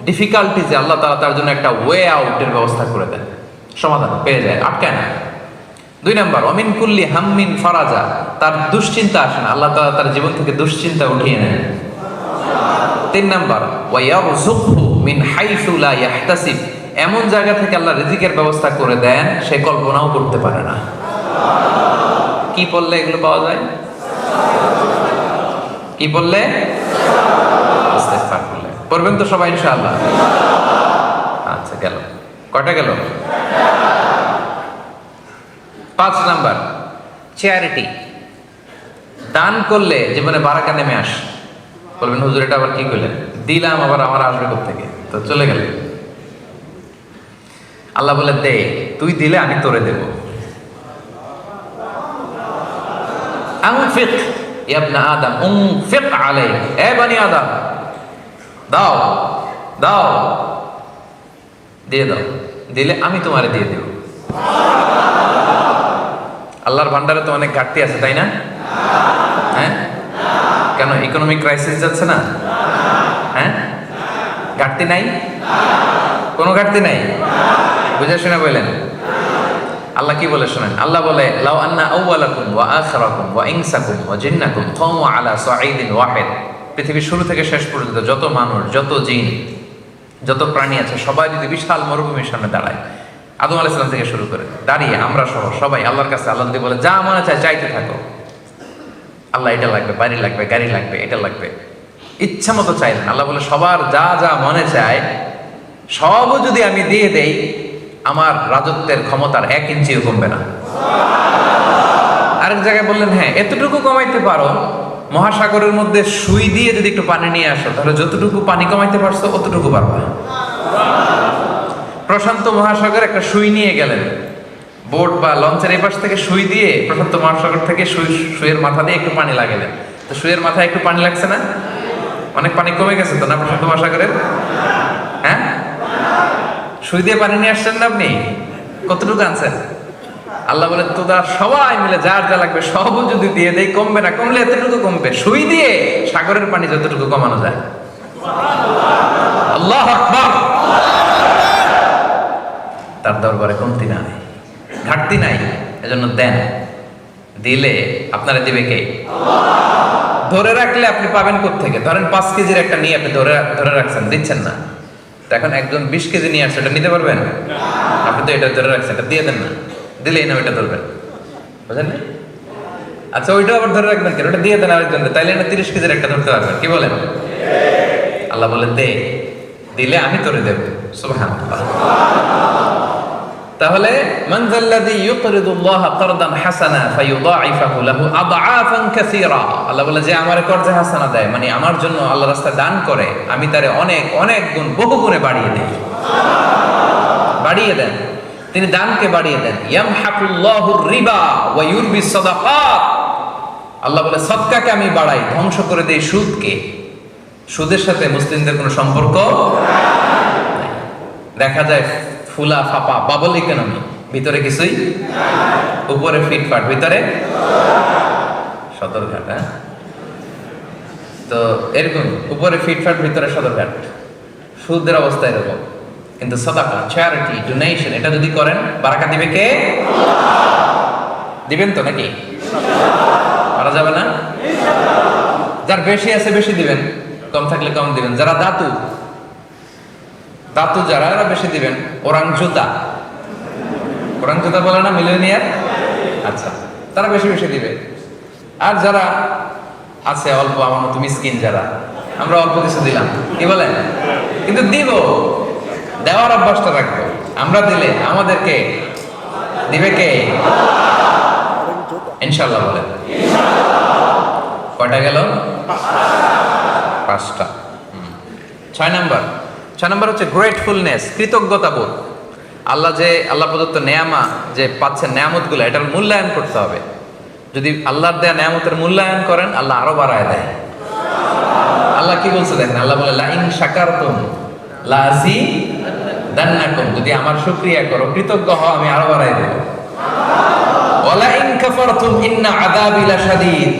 ডিফিকাল্টিজে আল্লাহ তাআলা তার জন্য একটা ওয়ে আউটের ব্যবস্থা করে দেন, সমাধান পেয়ে যায়, আটকায় না। 2 নম্বর, অমিন কুল্লি হাম্মিন ফারাজা, তার দুশ্চিন্তা আসে না, আল্লাহ তাআলা তার জীবন থেকে দুশ্চিন্তা উঠিয়ে নেন। 3 নম্বর, ওয়া ইয়ারযুকহু মিন হাইসু লা ইয়াহতাসিব, এমন জায়গা থেকে আল্লাহ রিজিকের ব্যবস্থা করে দেন সে কল্পনাও করতে পারে না। কি বললে এগুলো পাওয়া যায়? কি বললে? ইস্তেগফার করলে। করবেন তো সবাই ইনশাআল্লাহ? আচ্ছা, গেল কয়টা? গেল 5 নাম্বার, চ্যারিটি, দান করলে জীবনে বারাকা নেমে আসে। বলবেন হুজুর এটা আবার কি করলেন? দিলাম আবার আমার আসবে কোত্থেকে? তো চলে গেল। আল্লাহ বলে দে, তুই দিলে আমি তোরে দেব। আনফিক ইয়া ইবনা আদম উনফিক আলাইক, এ বনি আদম দাও দাও, দিয়ে দাও, দিলে আমি তোমারে দিয়ে দেব। আল্লাহর ভান্ডারে তো অনেক ঘাটতি আছে, তাই না? হ্যাঁ, কেন ইকোনমিক ক্রাইসিস যাচ্ছে না? হ্যাঁ, ঘাটতি নাই, কোনো ঘাটতি নাই, বুঝে শুনে বললেন। আল্লাহ কি বলে শোনেন, আল্লাহ বলে লাউ আন্না আউওয়ালাকুম ওয়া আখিরাকুম ওয়া ইনসাকুম ওয়া জিন্নাকুম কামু আলা সাঈদিন ওয়াহিদ, পৃথিবীর শুরু থেকে শেষ পর্যন্ত যত মানুষ, যত জিন, যত প্রাণী আছে সবাই যদি বিশাল মরুভূমির সামনে দাঁড়ায়, আদম আলাইহিস সালাম থেকে শুরু করে দাঁড়িয়ে আমরা সহ সবাই আল্লাহর কাছে আল্লাহ যদি বলে যা মনে চায় চাইতে থাকো, আল্লাহ এটা লাগবে, বাড়ি লাগবে, গাড়ি লাগবে, এটা লাগবে, ইচ্ছা মতো চাইলেন। আল্লাহ বলে সবার যা যা মনে চায় সবও যদি আমি দিয়ে দেই, আমার রাজত্বের ক্ষমতার 1 ইঞ্চিও কমবে না। আরেক জায়গায় বললেন হ্যাঁ এতটুকু কমাইতে পারো, মহাসাগরের মধ্যে সুই দিয়ে যদি একটু পানি নিয়ে আসো তাহলে যতটুকু পানি কমাইতে পারছো অতটুকু পারবা। প্রশান্ত মহাসাগর একটা সুই নিয়ে গেলেন, বোট বা লঞ্চের এই পাশ থেকে সুই দিয়ে প্রশান্ত মহাসাগর থেকে সুইয়ের মাথা দিয়ে একটু পানি লাগালেন, তো সুইয়ের মাথায় একটু পানি লাগছে না? অনেক পানি কমে গেছে তো না প্রশান্ত মহাসাগরের? হ্যাঁ, সুই দিয়ে পানি নিয়ে আসছেন না আপনি? কতটুকু আনছেন? আল্লাহ বলে তোরা সবাই মিলে যার যা লাগবে সবও যদি দিয়ে দেই কমবে না, কমলে এতটুকু কমবে, সুই দিয়ে সাগরের পানি যতটুকু কমানো যায়। আল্লাহু আকবার। তার দরবারে কমতি নাই, ঘাটতি নাই, এজন্য দেন। দিলে আপনারা দিবে কে? ধরে রাখলে আপনি পাবেন কোত্থেকে? ধরেন 5 কেজির একটা নিয়ে আপনি ধরে রাখছেন, দিচ্ছেন না, তো এখন একজন 20 কেজি নিয়ে আসছে, এটা নিতে পারবেন? আপনি তো এটা ধরে রাখছেন, এটা দিয়ে দেন না, দিলেই না ওইটা ধরবেন, বুঝলেন? আচ্ছা ওইটা আবার ধরে রাখবেন কেন? ওটা দিয়ে দেন আরেকজনকে, তাইলে না 30 কেজির একটা ধরতে পারবেন। কি বলেন? আল্লাহ বলে দে, দিলে আমি তোরে দেব। সুবহানাল্লাহ। তাহলে মান যাল্লাযী ইউকরিদুল্লাহ কারদান হাসানা ফায়ুদাঈফাহু লাহু আদআফান কাসীরা। আল্লাহ বলে যে আমারে কর্জে হাসানা দেয়, মানে আমার জন্য আল্লাহর রাস্তায় দান করে, আমি তারে অনেক অনেক গুণ বহু গুণে বাড়িয়ে দেই। বাড়িয়ে দেন, তিনি দানকে বাড়িয়ে দেন। ইয়ামহাকুল্লাহুর রিবা ওয়া ইউরবিস সাদাকাত। আল্লাহ বলে সদকাকে আমি বাড়াই, ধ্বংস করে দেই সুদকে। সুদের সাথে মুসলিমদের কোনো সম্পর্ক নাই। দেখা যায় ফুলা ফাপা বাবল ইকোনমি, ভিতরে কিছুই, উপরে ফিটফাট, ভিতরে সদরঘাট। হ্যাঁ, তো এরকম উপরে ফিটফাট, ভিতরে সদরঘাট। সুদের অবস্থা এরকম। কিন্তু সাদাকা, চ্যারিটি, ডোনেশন, এটা যদি করেন বারাকা দিবে কে? দিবেন তো নাকি? পারা যাবে না? যার বেশি আছে বেশি দিবেন, কম থাকলে কম দিবেন। যারা দাতু যারা, এরা বেশি দিবেন। ওরাং জুতা বলে না মিলেনিয়ার? আচ্ছা, তারা বেশি বেশি দিবে। আর যারা আছে অল্প, আমার মতো মিসকিন যারা, আমরা অল্প কিছু দিলাম, কি বলেন? কিন্তু দিব, দেওয়ার অভ্যাসটা রাখবো। আমরা দিলে আমাদেরকে দিবে কে? ইনশাআল্লাহ বলেন। কয়টা গেল? 5টা। 6 নাম্বার হচ্ছে গ্রেটফুলনেস, কৃতজ্ঞতা বোধ। আল্লাহ প্রদত্ত নেয়ামা যে পাচ্ছেন, নেয়ামতগুলো, এটার মূল্যায়ন করতে হবে। যদি আল্লাহর দেয়া নেয়ামতের মূল্যায়ন করেন, আল্লাহ আরো বাড়ায় দেয়। আল্লাহ কি বলছে দেখেন, আল্লাহ বলে লা ইন শাকারতুম লা আযীদান্নাকুম, যদি আমার শুকরিয়া করো, কৃতজ্ঞ হও, আমি আরো বাড়ায় দেব। ওয়ালা ইন কাফারতুম ইন্না আযাবি লাশাদীদ,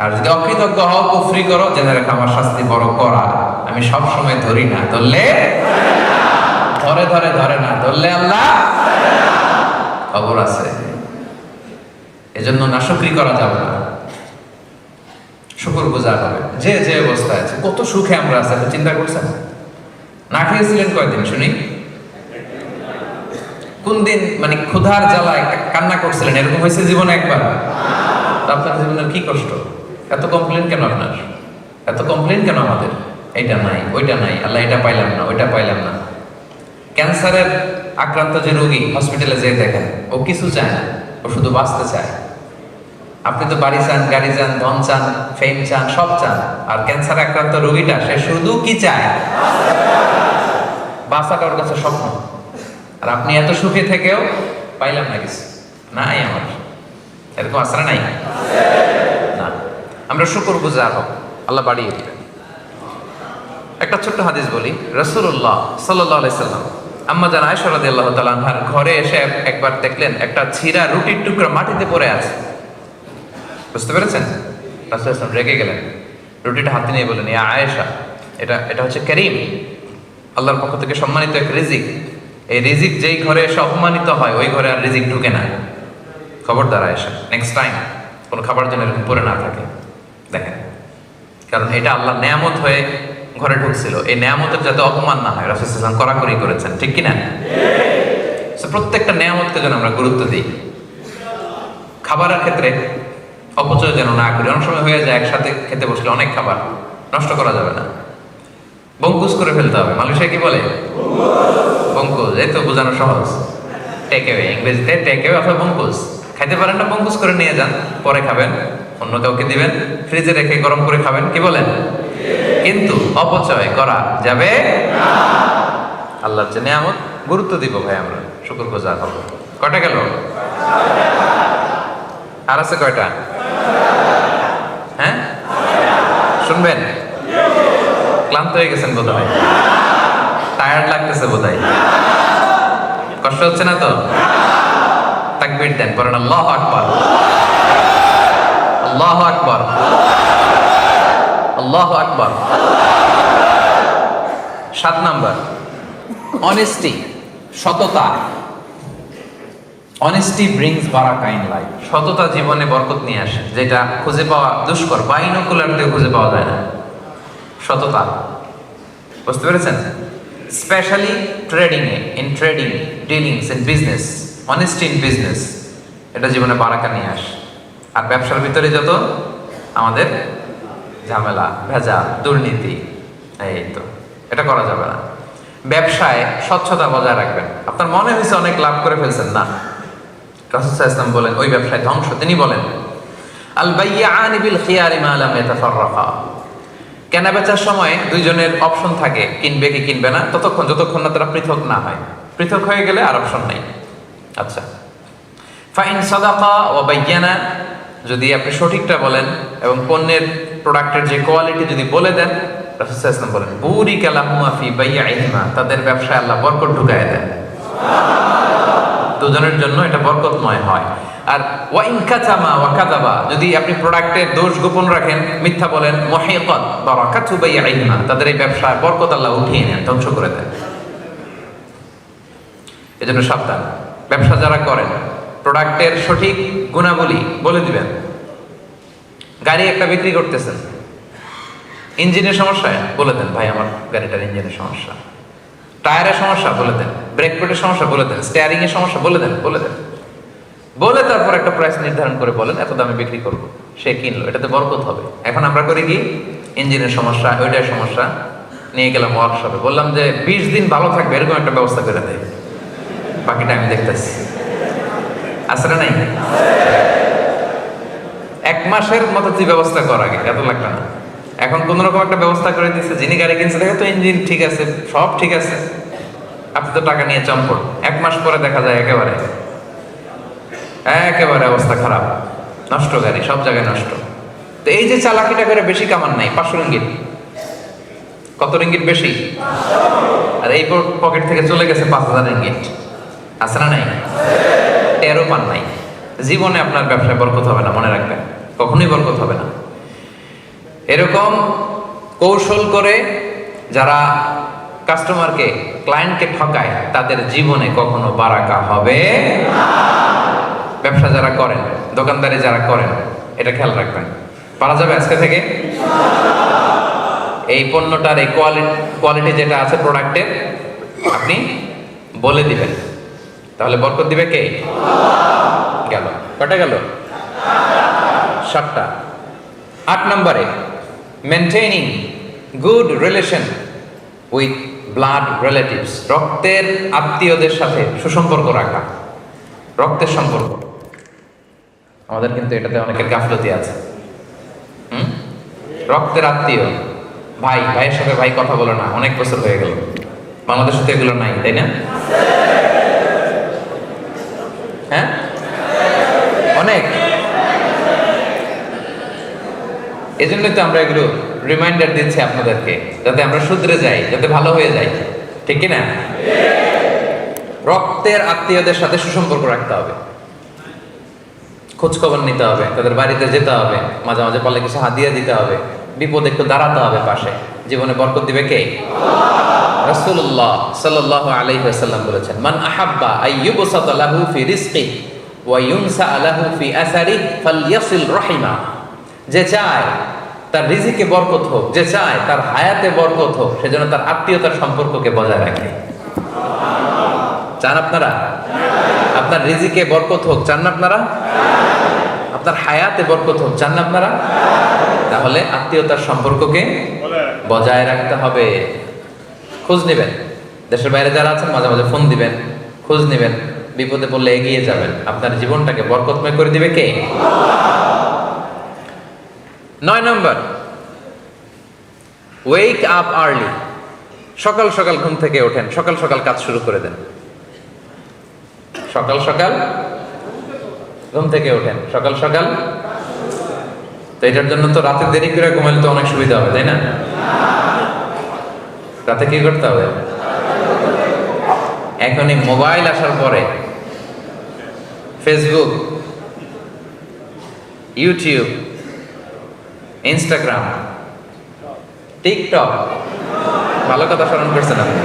আর যদি অকৃতজ্ঞ হও, কুফরি করো, জেনে রাখো আমার শাস্তি বড় কড়া। আমি সব সময় ধরি না, ধরলে ধরে না, ধরলে আল্লাহ খবর আছে। এজন্য নাশুকরি করা যাবে না, শুকর গুজার হবে। যে যে অবস্থায় আছে, কত সুখে আমরা আছি, চিন্তা করছেন? না খেয়েছিলেন কয়দিন শুনি? কোন দিন মানে ক্ষুধার জ্বালায় কান্না করছিলেন? এরকম হয়েছে জীবনে একবার? আপনার জীবনের কি কষ্ট? এত কমপ্লেন কেন আপনার? এত কমপ্লেন কেন আমাদের? এটা নাই, ওইটা নাই, আল্লাহ এটা পাইলাম না, ওইটা পাইলাম না। ক্যান্সারের আক্রান্ত যে রোগী হসপিটালে যেয়ে দেখেন, ও কিছু চায় না, ও শুধু বাঁচতে চায়। আপনি তো বাড়ি চান, গাড়ি চান, ধন চান, ফেম চান, সব চান। আর ক্যান্সার আক্রান্ত রোগীটা, সে শুধু কি চায়? বাঁচাটা ওর কাছে স্বপ্ন। আর আপনি এত সুখে থেকেও পাইলাম না কিছু, নাই আমার। এরকম আসরা নাই না? আমরা শুকর গুজার হব, আল্লাহ বাড়িয়ে দিবেন। একটা ছোট্ট হাদিস বলি। রাসূলুল্লাহ সাল্লাল্লাহু আলাইহি সাল্লাম আম্মা জান আয়েশা রাদিয়াল্লাহু তাআলা আনহার ঘরে এসে একবার দেখলেন একটা ছিঁড়া রুটির টুকরা মাটিতে পড়ে আছে। বুঝতে পেরেছেন? রাসূল সাল্লাল্লাহু আলাইহি ওয়াসাল্লাম রেগে গেলেন, রুটিটা হাতে নিয়ে বললেন, ইয়া আয়েশা, এটা হচ্ছে কারীম, আল্লাহর পক্ষ থেকে সম্মানিত এক রিজিক। এই রিজিক যেই ঘরে এসে অপমানিত হয়, ওই ঘরে আর রিজিক ঢুকে না। খবরদার আয়েশা, নেক্সট টাইম কোনো খাবার যেন এরকম পড়ে না থাকে। দেখেন, কারণ এটা আল্লাহর নেয়ামত হয়ে ঘরে ঢুকছিল, এই নেয়ামতের যাতে অপমান না হয় রাসূল সাল্লাল্লাহু আলাইহি ওয়াসাল্লাম কড়াকড়ি করেছেন, ঠিক কিনা? প্রত্যেকটা নেয়ামতকে যেন আমরা গুরুত্ব দিই। খাবারের ক্ষেত্রে অপচয় যেন না করি। অনেক সময় হয়ে যায় একসাথে খেতে বসলে অনেক খাবার নষ্ট করা যাবে না, বঙ্কুস করে ফেলতে হবে। মালয়েশিয়া কি বলে? বঙ্কুস। এই তো বোঝানো সহজ। টেক অ্যাওয়ে, ইংরেজিতে টেক অ্যাওয়ে অথবা বঙ্কুস। খাইতে পারেন না, বঙ্কুস করে নিয়ে যান, পরে খাবেন, অন্য কাউকে দিবেন, ফ্রিজে রেখে গরম করে খাবেন। কি বলেন? কিন্তু অপচয় করা যাবে না। আল্লাহর যে নিয়ামত গুরুত্ব দিব ভাই, আমরা শুকরগুজার হব। কয়টা গেল? আর আছে কয়টা? হ্যাঁ, শুনবেন? ক্লান্ত হয়ে গেছেন বোধ হয়, টায়ার্ড লাগতেছে বোধ হয়, কষ্ট হচ্ছে না তো? তাকবীর দেন, পড়েন আল্লাহু আকবার, আল্লাহু আকবার, আল্লাহু আকবার। 7 নাম্বার, অনেস্টি, সততা। অনেস্টি ব্রিংস বারাকা ইন লাইফ। সততা জীবনে বরকত নিয়ে আসে, যেটা খুঁজে পাওয়া দুষ্কর, বাইনোকুলার দিয়ে খুঁজে পাওয়া যায় না। সততা, বুঝতে পেরেছেন? Specially trading A, in trading, dealings, in business, honesty in business, এটা জীবনে বারাকা নিয়ে আসে। আর ব্যবসার ভিতরে যত আমাদের ঝামেলা, ভেজা, দুর্নীতি, এই তো এটা করা যাবে না। ব্যবসায় স্বচ্ছতা বজায় রাখবেন। আপনার মনে হয়েছে অনেক লাভ করে ফেলছেন, না, রাসূল সাল্লাল্লাহু আলাইহি ওয়াসাল্লাম বলেন ওই ব্যবসায় ধ্বংস। তিনি বলেন আল বাইয়ানি বিল খিয়ারি মা লাম ইয়াতাফাররাকা। কেনা বেচার সময় দুইজনের অপশন থাকে, কিনবে কি কিনবে না, যতক্ষণ না তারা পৃথক না হয়। পৃথক হয়ে গেলে আর অপশন নাই। আচ্ছা, ফাইন সাদাকা ওয়া বাইয়ানা, যদি আপনি সঠিকটা বলেন এবং পণ্যের প্রোডাক্টের যে কোয়ালিটি যদি বলে দেন, রাসূল সাল্লাল্লাহু আলাইহি ওয়াসাল্লাম বলেন বুরিকা লাহুমা ফি বাইইহিমা, তাদের ব্যবসায় আল্লাহ বরকত ঢুকায় দেন। দুজনের জন্য এটা বরকতময় হয়। আর ওয়া ইন কাতামা ওয়া কাযাবা, যদি আপনি প্রোডাক্টের দোষ গোপন রাখেন, মিথ্যা বলেন, মুহিকাত বারাকাতু বাইইহিমা, তাদের এই ব্যবসায় বরকত আল্লাহ উঠিয়ে নেন, ধ্বংস করে দেন। এজন্য সাবধান। ব্যবসা যারা করেন, প্রোডাক্টের সঠিক গুণাবলী বলে দিবেন। গাড়ি একটা বিক্রি করতেছেন, ইঞ্জিনের সমস্যা বলে দেন, ভাই আমার গাড়িটার ইঞ্জিনের সমস্যা, টায়ারের সমস্যা বলে দেন, ব্রেক প্যাডের সমস্যা বলে দেন, স্টিয়ারিং এর সমস্যা বলে দেন, বলে তারপর একটা প্রাইস নির্ধারণ করে বলেন এত দামে বিক্রি করবো। সে কিনলো, এটাতে বরকত হবে। এখন আমরা করি কি, ইঞ্জিনের সমস্যা, ওইটার সমস্যা, নিয়ে গেলাম ওয়ার্কশপে, বললাম যে 20 দিন ভালো থাকবে, এরকম একটা ব্যবস্থা করে দেয়, বাকিটা আমি দেখতেছি। আসলে নাই 1 মাসের মতো তুই ব্যবস্থা কর, আগে এত লাগবে না। এখন কোন রকম একটা ব্যবস্থা করে দিচ্ছে, যিনি গাড়ি কিনছে দেখে তো ইঞ্জিন ঠিক আছে, সব ঠিক আছে, আপনি তো টাকা নিয়ে চম্পট। 1 মাস পরে দেখা যায় একেবারে অবস্থা খারাপ, নষ্ট গাড়ি, সব জায়গায় নষ্ট। তো এই যে চালাকিটা করে বেশি কামান নাই, 500 রিঙ্গিত। কত রিঙ্গিত বেশি? আর এই পকেট থেকে চলে গেছে 5000 রিঙ্গিত। আছে না নাই? টেরও পান নাই। জীবনে আপনার ব্যবসায় বরকত হবে না, মনে রাখবেন, কখনোই বরকত হবে না। এরকম কৌশল করে যারা কাস্টমারকে, ক্লায়েন্টকে ঠকায়, তাদের জীবনে কখনো বারাকা হবে না। ব্যবসা যারা করেন, দোকানদারি যারা করেন, এটা খেয়াল রাখবেন। পারা যাবে আজকে থেকে? এই পণ্যটার এই কোয়ালিটি যেটা আছে প্রোডাক্টের, আপনি বলে দিবেন, তাহলে বরকত দিবে কে? গেল কটা? গেল 7টা। 8 নম্বরে, maintaining good relation with blood relatives, রক্তের আত্মীয়দের সাথে সুসম্পর্ক রাখা। রক্তের সম্পর্ক আমাদের কিন্তু এটাতে অনেকের গাফলতি আছে। রক্তের আত্মীয়, ভাইয়ের সাথে ভাই কথা বলে না, অনেক বছর হয়ে গেল। বাংলাদেশে তো এগুলো নাই, তাই না? হ্যাঁ, অনেক। এজন্যই তো আমরা এগুলো রিমাইন্ডার দিচ্ছি আপনাদেরকে, যাতে আমরা শুধরে যাই, যাতে ভালো হয়ে যাই, ঠিক কিনা? রক্তের আত্মীয়দের সাথে সুসম্পর্ক রাখতে হবে, খোঁজ খবর নিতে হবে, তাদের বাড়িতে যেতে হবে, মাঝে মাঝে পারলে কিছু হাদিয়া দিতে হবে, বিপদে একটু দাঁড়াতে হবে পাশে। জীবনে বরকত দিবে কে? রাসূলুল্লাহ সাল্লাল্লাহু আলাইহি ওয়াসাল্লাম বলেছেন, মান আহাব্বা আইয়ুবসাতা লাহু ফি রিজকি ওয়া ইউনসা লাহু ফি আসারি ফালইয়াসিল রাহিমা। যে চায় তার রিজিকে বরকত হোক, যে চায় তার হায়াতে বরকত হোক, সেজন্য তার আত্মীয়তার সম্পর্ককে বজায় রাখে। চান আপনারা? আপনার রিজিকে বরকত হোক চান না আপনারা? আপনার হায়াতে বরকত হোক চান না আপনারা? তাহলে আত্মীয়তার সম্পর্ককে বজায় রাখতে হবে। খোঁজ নেবেন, দেশের বাইরে যারা আছেন মাঝে মাঝে ফোন দিবেন, খোঁজ নেবেন, বিপদে পড়লে এগিয়ে যাবেন। আপনার জীবনটাকে বরকতময় করে দিবে কে? 9 নম্বর, ওয়েক আপ আর্লি। সকাল সকাল ঘুম থেকে ওঠেন, সকাল সকাল কাজ শুরু করে দেন। সকাল সকাল ঘুম থেকে ওঠেন, সকাল সকাল। তো এটার জন্য তো রাতে দেরি করে ঘুমাইলে তো অনেক সুবিধা হবে, তাই না? রাতে কি করতে হবে? এখন এই মোবাইল আসার পরে ফেসবুক, ইউটিউব, ইনস্টাগ্রাম, টিকটক, ভালো কথা স্মরণ করছেন আপনি।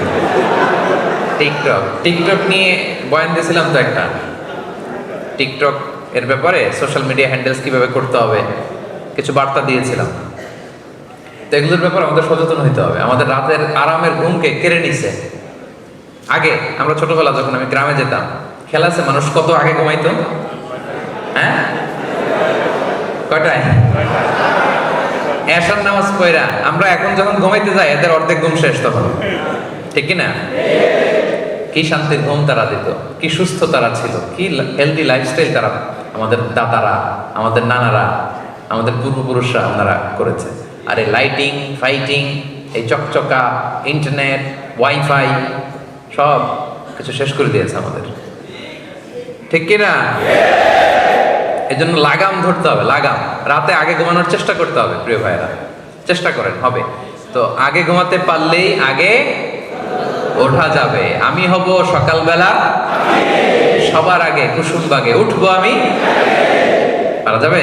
টিকটক নিয়ে বয়ান দিয়েছিলাম তো একটা। টিকটক এর ব্যাপারে সোশ্যাল মিডিয়া হ্যান্ডেলস কিভাবে করতে হবে কিছু বার্তা দিয়েছিলাম। তো এগুলোর ব্যাপারে আমাদের সচেতন হইতে হবে। আমাদের রাতের আরামের ঘুমকে কেড়ে নিছে। আগে আমরা ছোটবেলা যখন আমি গ্রামে যেতাম, খেলাছে মানুষ কত আগে ঘুমাইতো? হ্যাঁ, কয়টায়? এশার নামাজ পড়া আমরা এখন যখন ঘুমাইতে যাই এদের অর্ধেক ঘুম শেষ তখন, ঠিক কি না? কি শান্তির ঘুম তারা দিত, কি সুস্থ তারা ছিল, কি হেলদি লাইফস্টাইল তারা, আমাদের দাদারা, আমাদের নানারা, আমাদের পূর্বপুরুষরা ওনারা করেছে। আর এই লাইটিং ফাইটিং, এই চকচকা ইন্টারনেট, ওয়াইফাই সব কিছু শেষ করে দিয়েছে আমাদের, ঠিক কি না? এই জন্য লাগাম ধরতে হবে, লাগাম। রাতে আগে ঘুমানোর চেষ্টা করতে হবে প্রিয় ভাইয়েরা, চেষ্টা করেন, হবে। তো আগে ঘুমাতে পারলেই আগে ওঠা যাবে। আমি হব সকালবেলা সবার আগে, কুসুম বাগে উঠবো আমি, পারা যাবে?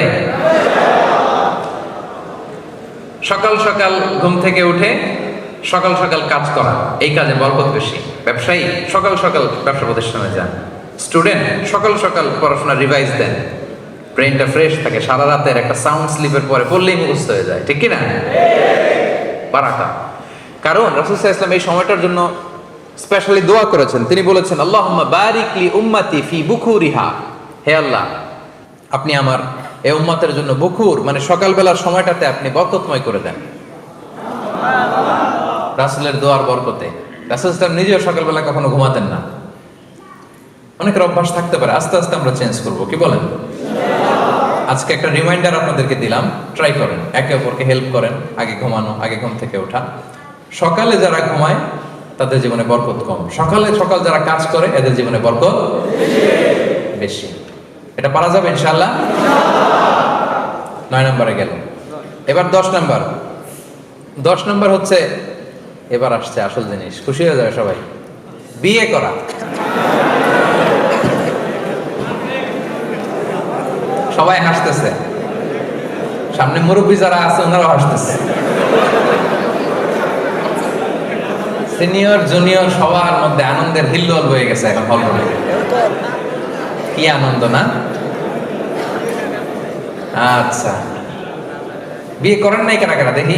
সকাল সকাল ঘুম থেকে উঠে সকাল সকাল কাজ করা, এই কাজে বরকত বেশি। ব্যবসায়ী সকাল সকাল ব্যবসা প্রতিষ্ঠানে যান, স্টুডেন্ট সকাল সকাল পড়াশোনা রিভাইজ দেন, ব্রেনটা ফ্রেশ থাকে। সারা রাতের একটা সাউন্ড স্লিপের পরে পড়লেই মুখস্থ হয়ে যায়, ঠিক কি না? বারাকা। কারণ রাসূল সাল্লাল্লাহু আলাইহি ওয়াসাল্লাম এই সময়টার জন্য স্পেশালি দোয়া করেছেন। তিনি বলেছেন, আল্লাহুম্মা বারিক লি উম্মতি ফি বুকুরিহা, হে আল্লাহ আপনি আমার এই উম্মতের জন্য বুকুর মানে সকালবেলার সময়টাতে আপনি বরকতময় করে দেন। রাসূলের দোয়ার বরকতে। রাসূল সাল্লাল্লাহু আলাইহি ওয়াসাল্লাম নিজেও সকালবেলা কখনো ঘুমাতেন না। অনেকের অভ্যাস থাকতে পারে, আস্তে আস্তে আমরা চেঞ্জ করব, কি বলেন? আজকে একটা রিমাইন্ডার আপনাদেরকে দিলাম, ট্রাই করেন, একে অপরকে হেল্প করেন। আগে ঘুমানো, আগে ঘুম থেকে ওঠা। সকালে যারা ঘুমায় তাদের জীবনে বরকত কম, সকাল যারা কাজ করে এদের জীবনে বরকত বেশি। এটা পারা যাবে ইনশাআল্লাহ। 9 নম্বরে গেল, এবার 10 নম্বর। 10 নম্বর হচ্ছে, এবার আসছে আসল জিনিস, খুশি হয়ে যাবে সবাই, বিয়ে করা। সবাই হাসতেছে, সামনে মুরব্বী যারা আছে ওনারাও হাসতেছে। সিনিয়র জুনিয়র সবার মধ্যে আনন্দের হিল্লোল হয়ে গেছে এখন হলরুমে। কি আনন্দ না? আচ্ছা, বিয়ে করেন নাই কারা কারা দেখি?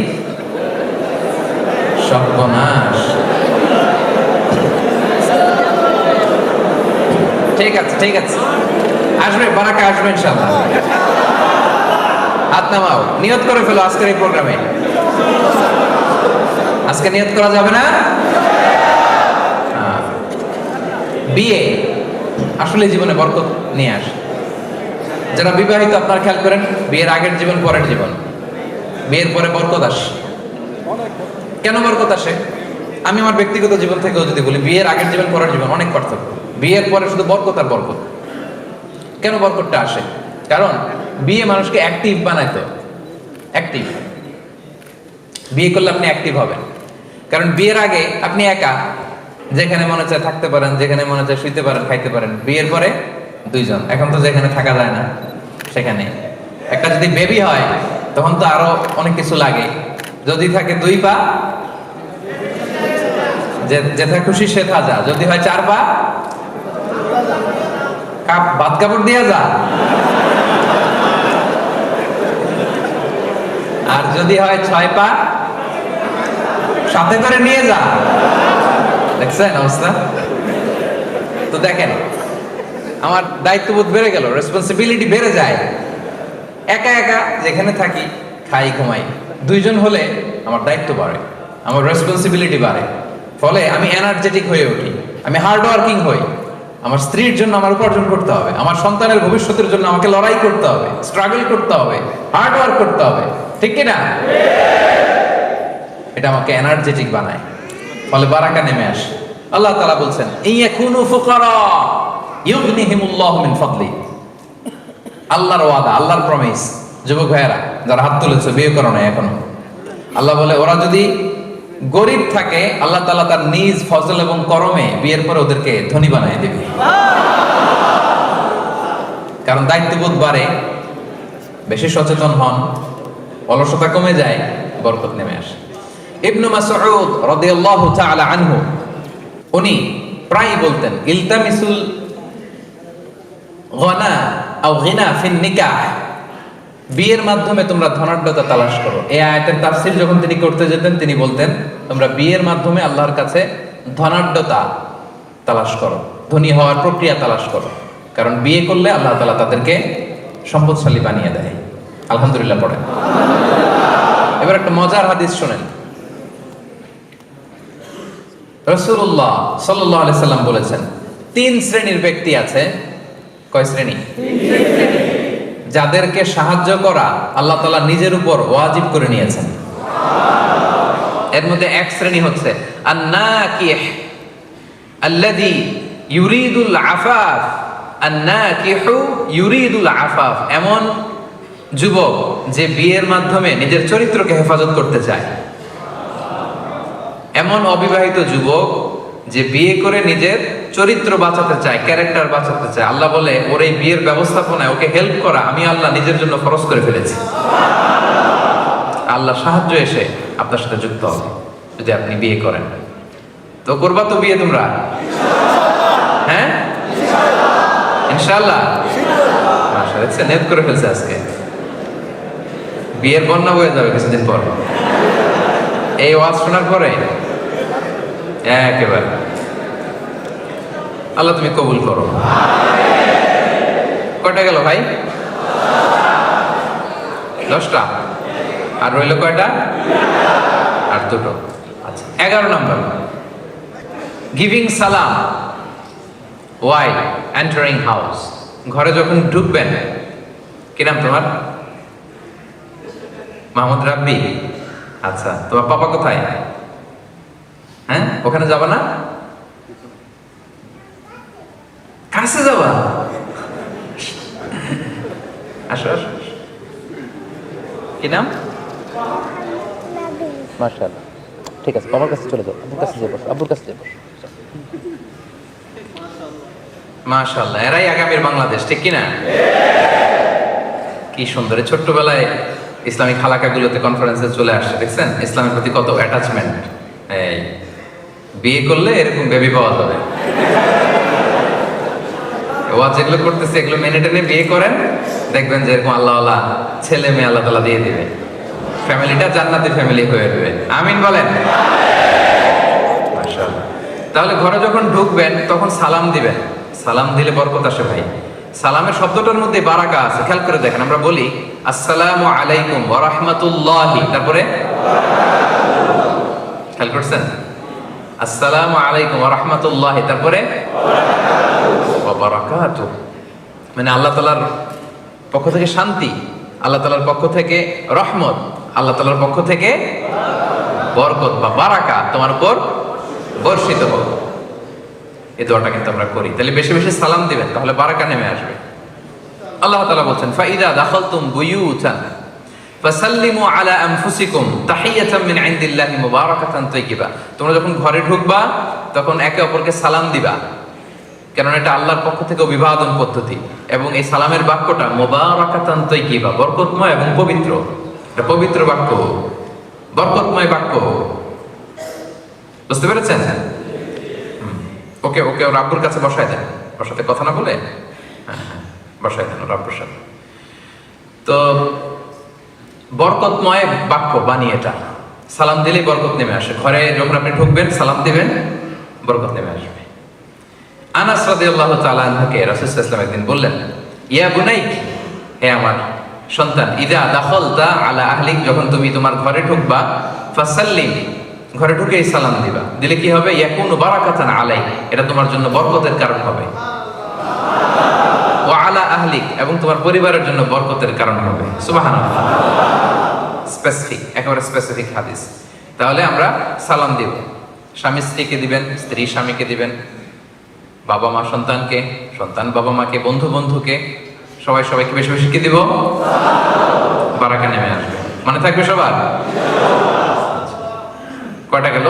সর্বনাশ। ঠিক আছে ঠিক আছে, আসবে, বারাকা আসবে ইনশাআল্লাহ। হাত নামাও, নিয়ত করে ফেলো আজকের এই প্রোগ্রামে। আজকে নিয়ত করা যাবে না? বিয়ে আসলে জীবনে বরকত নিয়ে আসে। যারা বিবাহিত আপনারা খেয়াল করেন, বিয়ের আগের জীবন পরের জীবন, বিয়ের পরে বরকত আসে। কেন বরকত আসে? আমি আমার ব্যক্তিগত জীবন থেকেও যদি বলি, বিয়ের আগের জীবন পরের জীবন অনেক পার্থক্য। বিয়ের পরে শুধু বরকত আর বরকত। কেন বরকতটা আসে? কারণ বিয়ে মানুষকে অ্যাক্টিভ বানায়। তো অ্যাক্টিভ, বিয়ে করলে আপনি অ্যাক্টিভ হবেন। কারণ বিয়ের আগে আপনি একা, যেখানে মনে চায় থাকতে পারেন, যেখানে মনে চায় শুইতে পারেন, খাইতে পারেন। বিয়ের পরে 2 জন, এখন তো যেখানে থাকা যায় না সেখানে। একটা যদি বেবি হয় তখন তো আরো অনেক কিছু লাগে। যদি থাকে 2 পা, যেথা খুশি সেথা যা। যদি হয় 4 পা, ভাত কাপড় দিয়ে যা। আর যদি হয় 6 পা, সাথে করে নিয়ে যা। দেখছেন অবস্থা? দেখেন, আমার দায়িত্ববোধ বেড়ে গেল, রেসপন্সিবিলিটি বেড়ে যায়। একা একা যেখানে থাকি, খাই ঘুমাই, দুইজন হলে আমার দায়িত্ব বাড়ে, আমার রেসপন্সিবিলিটি বাড়ে, ফলে আমি এনার্জেটিক হয়ে উঠি, আমি হার্ড ওয়ার্কিং হই। আমার স্ত্রীর জন্য আমার উপার্জন করতে হবে, আমার সন্তানের ভবিষ্যতের জন্য আমাকে লড়াই করতে হবে, স্ট্রাগল করতে হবে, হার্ড ওয়ার্ক করতে হবে, ঠিক কিনা? এটা আমাকে এনার্জেটিক বানায়, ফলে বারাকা নেমে আসে। আল্লাহ তাআলা বলছেন, ইয়াকুনু ফুকারা ইউগনিহিমুল্লাহু মিন ফাদলি। আল্লাহর ওয়াদা, আল্লাহর প্রমিস। যুবক ভাইয়েরা যারা হাত তুলেছে, বিয়ে করো না এখনো, আল্লাহ বলে ওরা যদি গরিব থাকে, আল্লাহ তাআলা তার নিজ ফজল এবং করমে বিয়ের পরে ওদেরকে ধনী বানিয়ে দেবে। কারণ দায়িত্ববোধ বাড়ে, বেশি সচেতন হন, অলসতা কমে যায়, বরকত নেমে আসে। ইবনু মাসউদ রাদিয়াল্লাহু তাআলা আনহু উনি প্রায় বলতেন, ইলতামিসুল গনা আও গিনা ফিন নিকাহ, বিয়ের মাধ্যমে তোমরা ধনাঢ্যতা তালাশ করো। এই আয়াতের তাফসীর যখন তিনি করতে যেতেন, তিনি বলতেন, তোমরা বিয়ের মাধ্যমে আল্লাহর কাছে ধনাঢ্যতা তালাশ করো, ধনী হওয়ার প্রক্রিয়া তালাশ করো। কারণ বিয়ে করলে আল্লাহ তাআলা তাদেরকে সম্পদশালী বানিয়ে দেয়। আলহামদুলিল্লাহ পড়েন। এবার একটা মজার হাদিস শুনেন। রাসূলুল্লাহ সাল্লাল্লাহু আলাইহি সাল্লাম বলেছেন, 3 শ্রেণীর ব্যক্তি আছে। কয় শ্রেণী? যাদেরকে সাহায্য করা আল্লাহ তাআলা নিজের উপর ওয়াজিব করে নিয়েছেন। এর মধ্যে এক শ্রেণী হচ্ছে আন-নাকিহ আল্লাযী ইউরিদুল আফাফ। আন-নাকিহু ইউরিদুল আফাফ, এমন যুবক যে বিয়ের মাধ্যমে নিজের চরিত্রকে হেফাজত করতে চায়। এমন অবিবাহিত যুবক যে বিয়ে করে নিজের চরিত্র বাঁচাতে চায়, ক্যারেক্টার বাঁচাতে চায়। আল্লাহ বলে, ওর এই বিয়ের ব্যবস্থাপনায় ওকে হেল্প করা আমি আল্লাহ নিজের জন্য ফরজ করে ফেলেছি। আল্লাহ সাহায্য এসে আপনার সাথে যুক্ত হবে যদি আপনি বিয়ে করেন। তো করবা তো বিয়ে তোমরা? হ্যাঁ, ইনশাআল্লাহ। মাশাআল্লাহ, নেট করে ফেলছে আজকে। বিয়ের বন্যা বয়ে যাবে কিছুদিন পর, এই ওয়াজ শোনার পরে একেবারে। আল্লাহ তুমি কবুল করো। কয়টা গেল ভাই? 10টা। আর রইল কয়টা? আর 2টো। আচ্ছা, 11 নম্বর, গিভিং সালাম ওয়াইল এন্টারিং হাউস। ঘরে যখন ঢুকবেন, কি নাম তোমার? মাহমুদ রাব্বি। আচ্ছা, তোমার পাপা কোথায়? হ্যাঁ, ওখানে যাবা না? কাছে যাবা? আসো আসো। কি নাম? মাশাআল্লাহ, ঠিক আছে, বাবার কাছে চলে যাও, আব্বুর কাছে যাও, আব্বুর কাছে যাও। মাশাআল্লাহ, এরাই আগামীর বাংলাদেশ, ঠিক কি না? কি সুন্দর। ছোট্টবেলায় ইসলামিক হালাকাগুলোতে কনফারেন্সে চলে আসছে, দেখছেন ইসলামের প্রতি কত অ্যাটাচমেন্ট। এই বিয়ে করলে এরকম বেবি পাওয়া যাবে। ওয়াজ যেগুলো করতেছে এগুলো মেনে টেনে বিয়ে করেন, দেখবেন যে এরকম আল্লাহওয়ালা ছেলে মেয়ে আল্লাহ তাআলা দিয়ে দিবে, ফ্যামিলিটা জান্নাতি ফ্যামিলি হয়ে যাবে। আমিন বলেন। মাশাআল্লাহ। তাহলে ঘরে যখন ঢুকবেন তখন সালাম দিবেন। সালাম দিলে বরকত আসে ভাই। সালামের শব্দটার মধ্যে বারাকা আছে, খেয়াল করে দেখেন। আমরা বলি আসসালামু আলাইকুম ওয়া রাহমাতুল্লাহি, তারপরে খেয়াল করছেন? আসসালামু আলাইকুম ওয়া রাহমাতুল্লাহি, তারপরে ওয়া বারাকাতুহু। মানে আল্লাহ তাআলার পক্ষ থেকে শান্তি, আল্লাহ তাআলার পক্ষ থেকে রহমত, আল্লাহ তাআলার পক্ষ থেকে বরকত বা বারাকা তোমার উপর বর্ষিত হোক। এই দোয়াটা কিন্তু আমরা করি। তাহলে বেশি বেশি সালাম দিবেন, তাহলে বারাকা নেমে আসবে। আল্লাহ তাআলা বলছেন, ফাইদা দাখালতুম বুয়ুতান ফাসাল্লিমু আলা আনফুসিকুম তাহিয়াতাম মিন ইনদিল্লাহি মুবারাকাতান তাইয়্যিবা। তোমরা যখন ঘরে ঢুকবা তখন একে অপরকে সালাম দিবা, কারণ এটা আল্লাহর পক্ষ থেকে অভিবাদন পদ্ধতি। এবং এই সালামের বাক্যটা মুবারাকাতান তাইয়্যিবা, বরকতময় এবং পবিত্র। এটা পবিত্র বাক্য, বরকতময় বাক্য। বুঝতে পেরেছেন? ওকে ওকে, ওর আব্বুর কাছে বসায় দেন। ওর সাথে কথা না বলে হ্যাঁ বসায় দেন ওর আব্বুর সাথে। তো বরকতময় বাক্য বাণী এটা। সালাম দিলেই বরকত নেমে আসে। ঘরে যখন আপনি ঢুকবেন সালাম দিবেন, বরকত নেমে আসবে। আনাস রাদিয়াল্লাহু তাআলা আনহুকে রাসূল সাল্লাল্লাহু আলাইহি ওয়াসাল্লাম একদিন বললেন, ইয়া বুনাইক, হে আমার সন্তান, ইযা দাখালতা আলা আহলিক, যখন তুমি তোমার ঘরে ঢুকবা, ফাসাল্লিম, ঘরে ঢুকেই সালাম দিবা। দিলে কি হবে? ইয়াকুনু বারাকাতান আলাইক, এটা তোমার জন্য বরকতের কারণ হবে। ওয়া আলা আহলিক, এবং তোমার পরিবারের জন্য বরকতের কারণ হবে। সুবহানাল্লাহ। স্পেসিফিক, একেবারে স্পেসিফিক হাদিস। তাহলে আমরা সালাম দিব। স্বামী স্ত্রীকে দিবেন, স্ত্রী স্বামীকে দিবেন, বাবা মা সন্তানকে, সন্তান বাবা মাকে, বন্ধু বন্ধুকে, সবাই সবাইকে বেশি বেশি কি দিব? বারাকা নেমে আসবে। মনে থাকবে সবার? কয়টা গেল?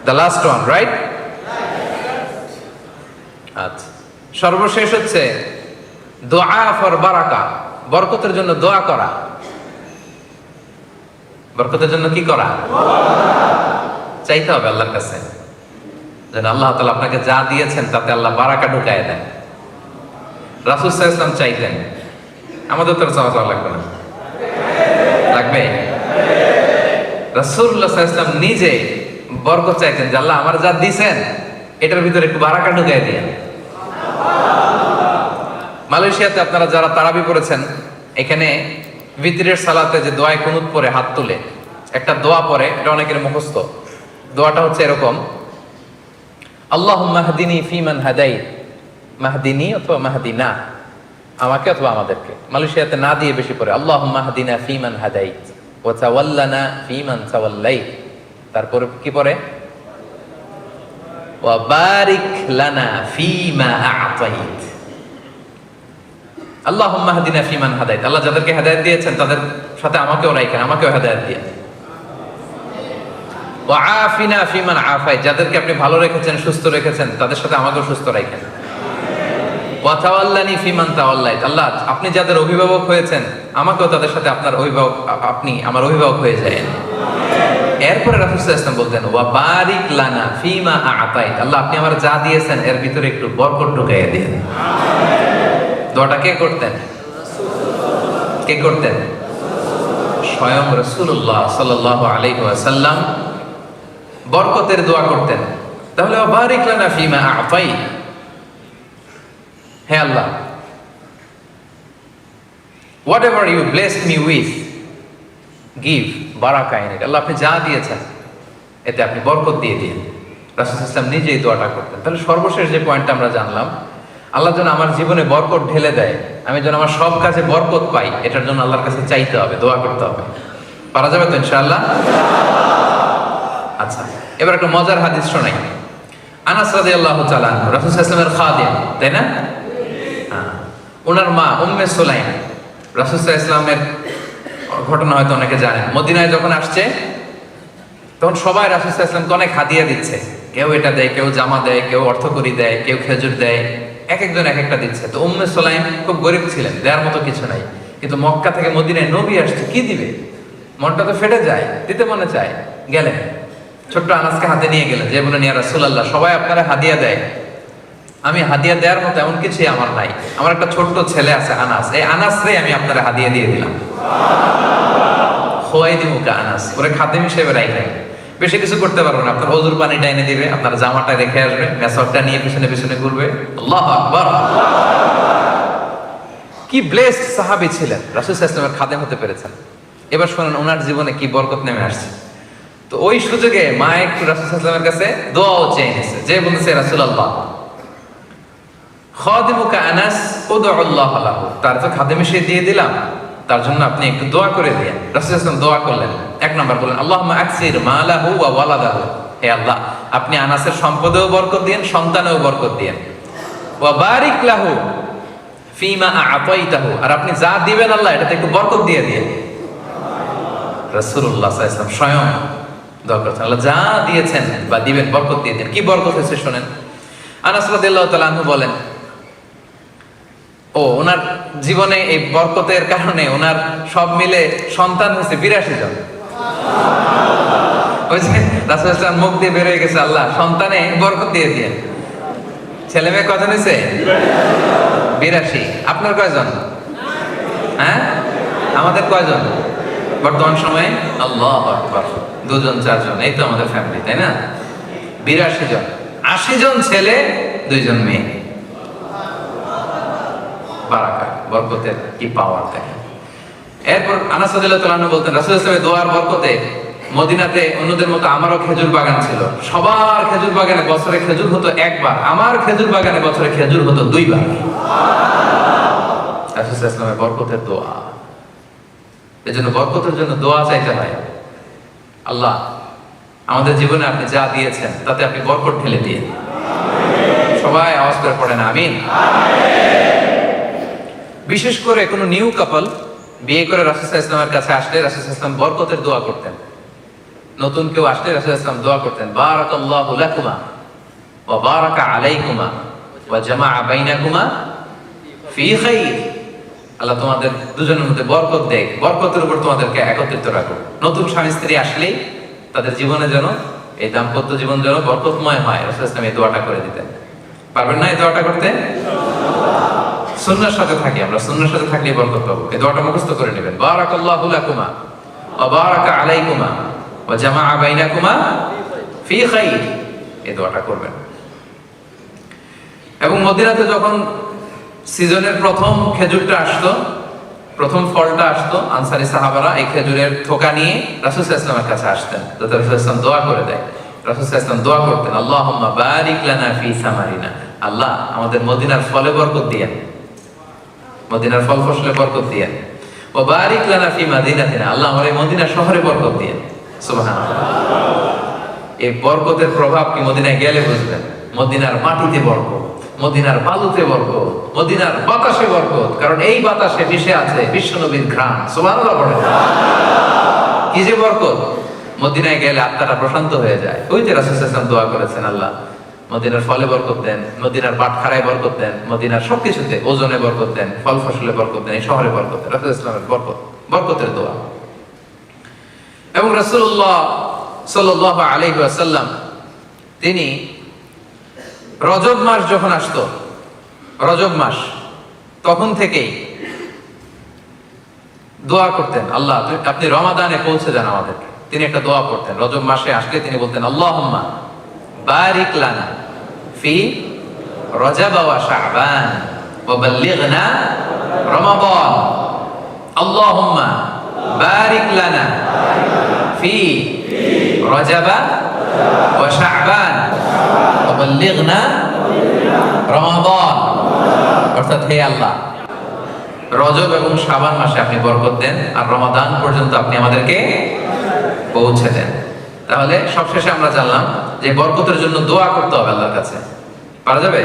The last one, right? আচ্ছা, সর্বশেষ হচ্ছে দোয়া ফর বারাকা, বরকতের জন্য দোয়া করা। বরকতের জন্য কি করা? চাইতে হবে আল্লাহর কাছে, যেন আল্লাহ তাআলা আপনাকে যা দিয়েছেন তাতে আল্লাহ বারাকা ঢুকায় দেন। রাসূল সাল্লাল্লাহু আলাইহি ওয়াসাল্লাম চাইতেন, আমাদের তো চাওয়া লাগবে না? লাগবে? রাসূলুল্লাহ সাল্লাল্লাহু আলাইহি ওয়াসাল্লাম নিজে বরকত চাইতেন যে আল্লাহ আমার যা দিয়েছেন এটার ভিতরে একটু বারাকা ঢুকায় দিয়েন। মালয়েশিয়াতে আপনারা যারা তারাবি পড়েছেন, এখানে ভিতরের সালাতে যে দোয়ায় কুনুত পড়ে হাত তুলে একটা দোয়া পড়ে, এটা অনেকের মুখস্থ। দোয়াটা হচ্ছে এরকম, আল্লাহুম্মা হদিনি ফিমান হাদাইত, মাহদিনি অথবা মাহদিনা, আমাকে অথবা আমাদেরকে। মালয়েশিয়াতে না দিয়ে বেশি পড়ে আল্লাহুম্মা হদিনা ফিমান হাদাইত ওয়া তাওয়াল্লানা ফিমান তাওয়াল্লাইত। তারপরে কি পড়ে? ওয়া বারিক লানা ফিমা আ'তাইত। আল্লাহুম্মা হদিনা ফিমান হাদাইত, আল্লাহ যাদেরকে হেদায়েত দিয়েছেন তাদের সাথে আমাকেও রাখেন, আমাকেও হেদায়েত দিন। ওয়া আফিনা ফিমান আফাইত, যাদেরকে আপনি ভালো রেখেছেন, সুস্থ রেখেছেন, তাদের সাথে আমাকেও সুস্থ রাখেন। ওয়া তাওয়াল্লানি ফিমান তাওয়াল্লাইত, আল্লাহ আপনি যাদের অভিভাবক হয়েছেন আমাকেও তাদের সাথে আপনার অভিভাবক, আপনি আমার অভিভাবক হয়ে যায়েন। এরপরে রাসূল সাল্লাল্লাহু আলাইহি ওয়াসাল্লাম বলতেন, ওয়া বারিক লানা ফিমা আ'তাইত, আল্লাহ আপনি আমার যা দিয়েছেন এর ভিতরে একটু বরকত ঢুকাইয়া দিন। দোয়াটা কে করতেন? কে করতেন? স্বয়ং রাসূলুল্লাহ সাল্লাল্লাহু আলাইহি ওয়াসাল্লাম বরকতের দোয়া করতেন। তাহলে ওয়া বারিক লানা ফিমা আ'তাইত, হে আল্লাহ, whatever you blessed me with, give বারাকা ইন ইট, আল্লাহ আপনি যা দিয়েছেন এতে আপনি বরকত দিয়ে দিন। রাসূল সাল্লাল্লাহু আলাইহি ওয়াসাল্লাম নিজেই দোয়াটা করতেন। তাহলে সর্বশেষ যে পয়েন্টটা আমরা জানলাম, আল্লাহ যেন আমার জীবনে বরকত ঢেলে দেয়, আমি যেন আমার সব কাজে বরকত পাই, এটার জন্য আল্লাহর কাছে চাইতে হবে, দোয়া করতে হবে। পারা যাবে তো ইনশাআল্লাহ? আচ্ছা, এবার একটা মজার হাদিস শোনাই। আনাস রাদিয়াল্লাহু তাআলা আনহু, রাসূল সাল্লাল্লাহু আলাইহি ওয়াসাল্লামের খাদিম, তাই না? ওনার মা উম্মে সুলাইম, রাসূল সাল্লাল্লাহু আলাইহি ওয়াসাল্লামের ঘটনা হয়তো অনেকে জানেন। মদিনায় যখন আসছে তখন সবাই রাসূল সাল্লাল্লাহু আলাইহি ওয়াসাল্লামকে অনেক হাদিয়া দিচ্ছে, কেউ এটা দেয়, কেউ জামা দেয়, কেউ অর্থকড়ি দেয়, কেউ খেজুর দেয়, এক একজন এক একটা দিচ্ছে। তো উম্মে সুলাইম খুব গরিব ছিলেন, দেওয়ার মতো কিছু নাই, কিন্তু মক্কা থেকে মদিনায় নবী আসছে, কি দিবে? মনটা তো ফেটে যায়, দিতে মনে চায়। গেলেন, ছোট্ট আনাসকে হাতে নিয়ে গেলেন, যে বলেন ইয়া রাসূলুল্লাহ, সবাই আপনারা হাদিয়া দেয়, আমি হাদিয়া দেওয়ার মতো এমন কিছুই আমার নাই, আমার একটা ছোট্ট ছেলে আছে আনাস, এই আনাস রে আমি আপনারা হাদিয়া দিয়ে দিলাম। খোয়াই দিমুকা আনাস, ওরে খাদেম হিসেবে রাখলেন। বেশি কিছু করতে পারবো না, আপনার ওযুর পানিটা এনে দিবে, আপনার জামাটা রেখে আসবে, মেসওয়াকটা নিয়ে পিছনে পিছনে ঘুরবে। আল্লাহু আকবার! কি ব্লেসড সাহাবী ছিলেন, রাসূল সাল্লাল্লাহু আলাইহি ওয়াসাল্লামের খাদেম হতে পেরেছেন। এবার শুনুন ওনার জীবনে কি বরকত নেমে আসছে। তো ওই সুযোগে মা একটু রাসূল সাল্লাল্লাহু আলাইহি ওয়াসাল্লামের কাছে দোয়াও চেয়ে নিয়েছে, যে বলতেছে রাসূলুল্লাহ, খাদিমুকা আনাস উদউল্লাহ লাহু, তার তো খাদেম সে দিয়ে দিলাম, তার জন্য আপনি একটু দোয়া করে দিন। রাসূল সাল্লাল্লাহু আলাইহি ওয়াসাল্লাম দোয়া করলেন। এক নাম্বার বলেন, আল্লাহুম্মা আকসির মালাহু ওয়া ওয়ালাদাহু, হে আল্লাহ আপনি আনাসের সম্পদেও বরকত দিন, সন্তানেও বরকত দিন। ওয়া বারিক লাহু ফিমা আ'তাইতাহু, আর আপনি যা দিবেন আল্লাহ এটাতে একটু বরকত দিয়ে দিন। রাসূলুল্লাহ সাল্লাল্লাহু আলাইহি ওয়াসাল্লাম স্বয়ং দোয়া করেছেন, আল্লাহ যা দিয়েছেন বা দিবেন বরকত দিয়ে দিন। কি বরকত হয়েছে শুনেন। আনাস রাদিয়াল্লাহু তাআলা আনহু বলেন, ওনার জীবনে এই বরকতের কারণে ওনার সব মিলে সন্তান হয়েছে 82 জন। ওই যে রাসূল সাল্লাল্লাহু আলাইহি ওয়াসাল্লাম মুখ দিয়ে বের হয়ে গেছে, আল্লাহ সন্তানে বরকত দিয়ে দিন। ছেলে মেয়ে কজন হয়েছে? 82। আপনার কয়জন? হ্যাঁ, আমাদের কয়জন বর্তমান সময়ে? আল্লাহু আকবার, 2 জন 4 জন, এই তো আমাদের ফ্যামিলি, তাই না? 82 জন। 80 জন ছেলে 2 জন মেয়ে। বারাকা, বরকতের কি পাওয়ার দেখেন। এরপর আনাস রাদিয়াল্লাহু তাআলা বলতেন রাসূলুল্লাহ সাল্লাল্লাহু আলাইহি ওয়াসাল্লামের দোয়ার বরকতে মদিনাতে অন্যদের মতো আমারও খেজুর বাগান ছিল। সবার খেজুর বাগানে বছরে খেজুর হতো একবার, আমার খেজুর বাগানে বছরে খেজুর হতো 2 বার। রাসূলুল্লাহ সাল্লাল্লাহু আলাইহি ওয়াসাল্লামের বরকতের দোয়া। এজন্য বরকতের জন্য দোয়া চাইতে হয়। আল্লাহ আমাদের জীবনে আপনি যা দিয়েছেন তাতে আপনি বরকত ঢেলে দিয়ে। সবাই আওয়াজ করে পড়েন আমিন। বিশেষ করে কোন নিউ কাপল বিয়ে করে রাসূলুল্লাহ সাল্লাল্লাহু আলাইহি ওয়াসাল্লামের কাছে আসলে রাসূলুল্লাহ সাল্লাল্লাহু আলাইহি ওয়াসাল্লাম বরকতের দোয়া করতেন। নতুন কেউ আসলে রাসূলুল্লাহ সাল্লাল্লাহু আলাইহি ওয়াসাল্লাম দোয়া করতেন, বারাকাল্লাহু লাকুমা ওয়া বারাকা আলাইকুমা ওয়া জামাআ বাইনাকুমা ফি খাইর। আল্লাহ তোমাদের দুজনের মধ্যে বরকত দেয়, বরকতের উপর তোমাদেরকে একত্রিত রাখুক। নতুন স্বামী স্ত্রী আসলেই তাদের জীবনে যেন এই দাম্পত্য জীবন যেন বরকতময় হয়, রাসূলুল্লাহ সাল্লাল্লাহু আলাইহি ওয়াসাল্লাম এই দোয়াটা করে দিতেন। পারবেন না এই দোয়াটা করতে? সুন্নাহর সাথে থাকি আমরা, সুন্নাহর সাথে থাকলে বরকত পাবো। এই দোয়াটা মুখস্থ করে নেবেন, বারাকাল্লাহু লাকুমা ওয়া বারাকা আলাইকুমা ওয়া জামাআ বাইনাকুমা ফি খাইর। এই দোয়াটা করবেন। এবং মদিনাতে যখন সিজনের প্রথম খেজুরটা আসতো, প্রথম ফলটা আসতো, আনসারী সাহাবারা এই খেজুরের থোকা নিয়ে রাসূল সাল্লাল্লাহু আলাইহি ওয়াসাল্লামের কাছে আসতেন, যাতে রাসূল সাল্লাল্লাহু আলাইহি ওয়াসাল্লাম দোয়া করে দেয়। রাসূল সাল্লাল্লাহু আলাইহি ওয়াসাল্লাম দোয়া করতেন, আল্লাহুম্মা বারিক লানা ফি সামারিনা। আল্লাহ আমাদের মদিনার ফলে বরকত দিয়েন, মদিনার ফল ফসলে বরকত দিয়েন। ওয়া বারিক লানা ফি মাদিনাতিনা। আল্লাহ আমার এই মদিনা শহরে বরকত দিয়েন। সুবহানাল্লাহ। এই বরকতের প্রভাব কি মদিনায় গেলে বুঝবেন। মদিনার মাটিতে বরকত, মদিনার বালুতে বরকত, মদিনার বাতাসে বরকত। কারণ এই বাতাসে মিশে আছে বিশ্বনবীর ঘ্রাণ। সুবহানাল্লাহ বলেন। কি যে বরকত! মদিনায় গেলে আত্মাটা প্রশান্ত হয়ে যায়। ওই যে রাসূল সাল্লাল্লাহু আলাইহি ওয়াসাল্লাম দোয়া করেছেন, আল্লাহ মদিনার ফলে বরকত দেন, মদিনার বাটখারায় বরকত দেন, মদিনার সবকিছুতে, ওজনে বরকত দেন, ফল ফসলে বরকত দেন, এই শহরে বরকত দেন। রাসূলুল্লাহ সাল্লাল্লাহু আলাইহি ওয়াসাল্লামের বরকত, বরকতের দোয়া। এবং রাসূলুল্লাহ সাল্লাল্লাহু আলাইহি ওয়াসাল্লাম তিনি রজব মাস যখন আসতো, রজব মাস, তখন থেকেই দোয়া করতেন, আল্লাহ আপনি রমাদানে পৌঁছে যান আমাদেরকে। তিনি একটা দোয়া করতেন, রজব মাসে আসলে তিনি বলতেন, আল্লাহুম্মা বারিক লানা ফি রজব ওয়া শাবান ওয়া বাল্লিগনা রমাদান। আল্লাহুম্মা বারিক লানা ফি রজব ওয়া শাবান ওয়া বাল্লিগনা রমাদান। অর্থাৎ হে আল্লাহ, রজব এবং শাবান মাসে আপনি বরকত দেন, আর রমাদান পর্যন্ত আপনি আমাদেরকে পৌঁছে দেন। তাহলে সবশেষে আমরা জানলাম যে বরকতের জন্য দোয়া করতে হবে আল্লাহর কাছে। পারা যাবে?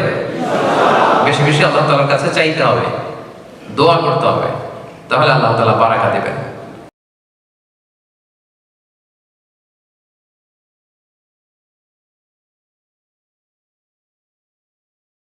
বেশি বেশি আল্লাহ তাআলার কাছে চাইতে হবে, দোয়া করতে হবে, তাহলে আল্লাহ তাআলা বারাকা দিবেন।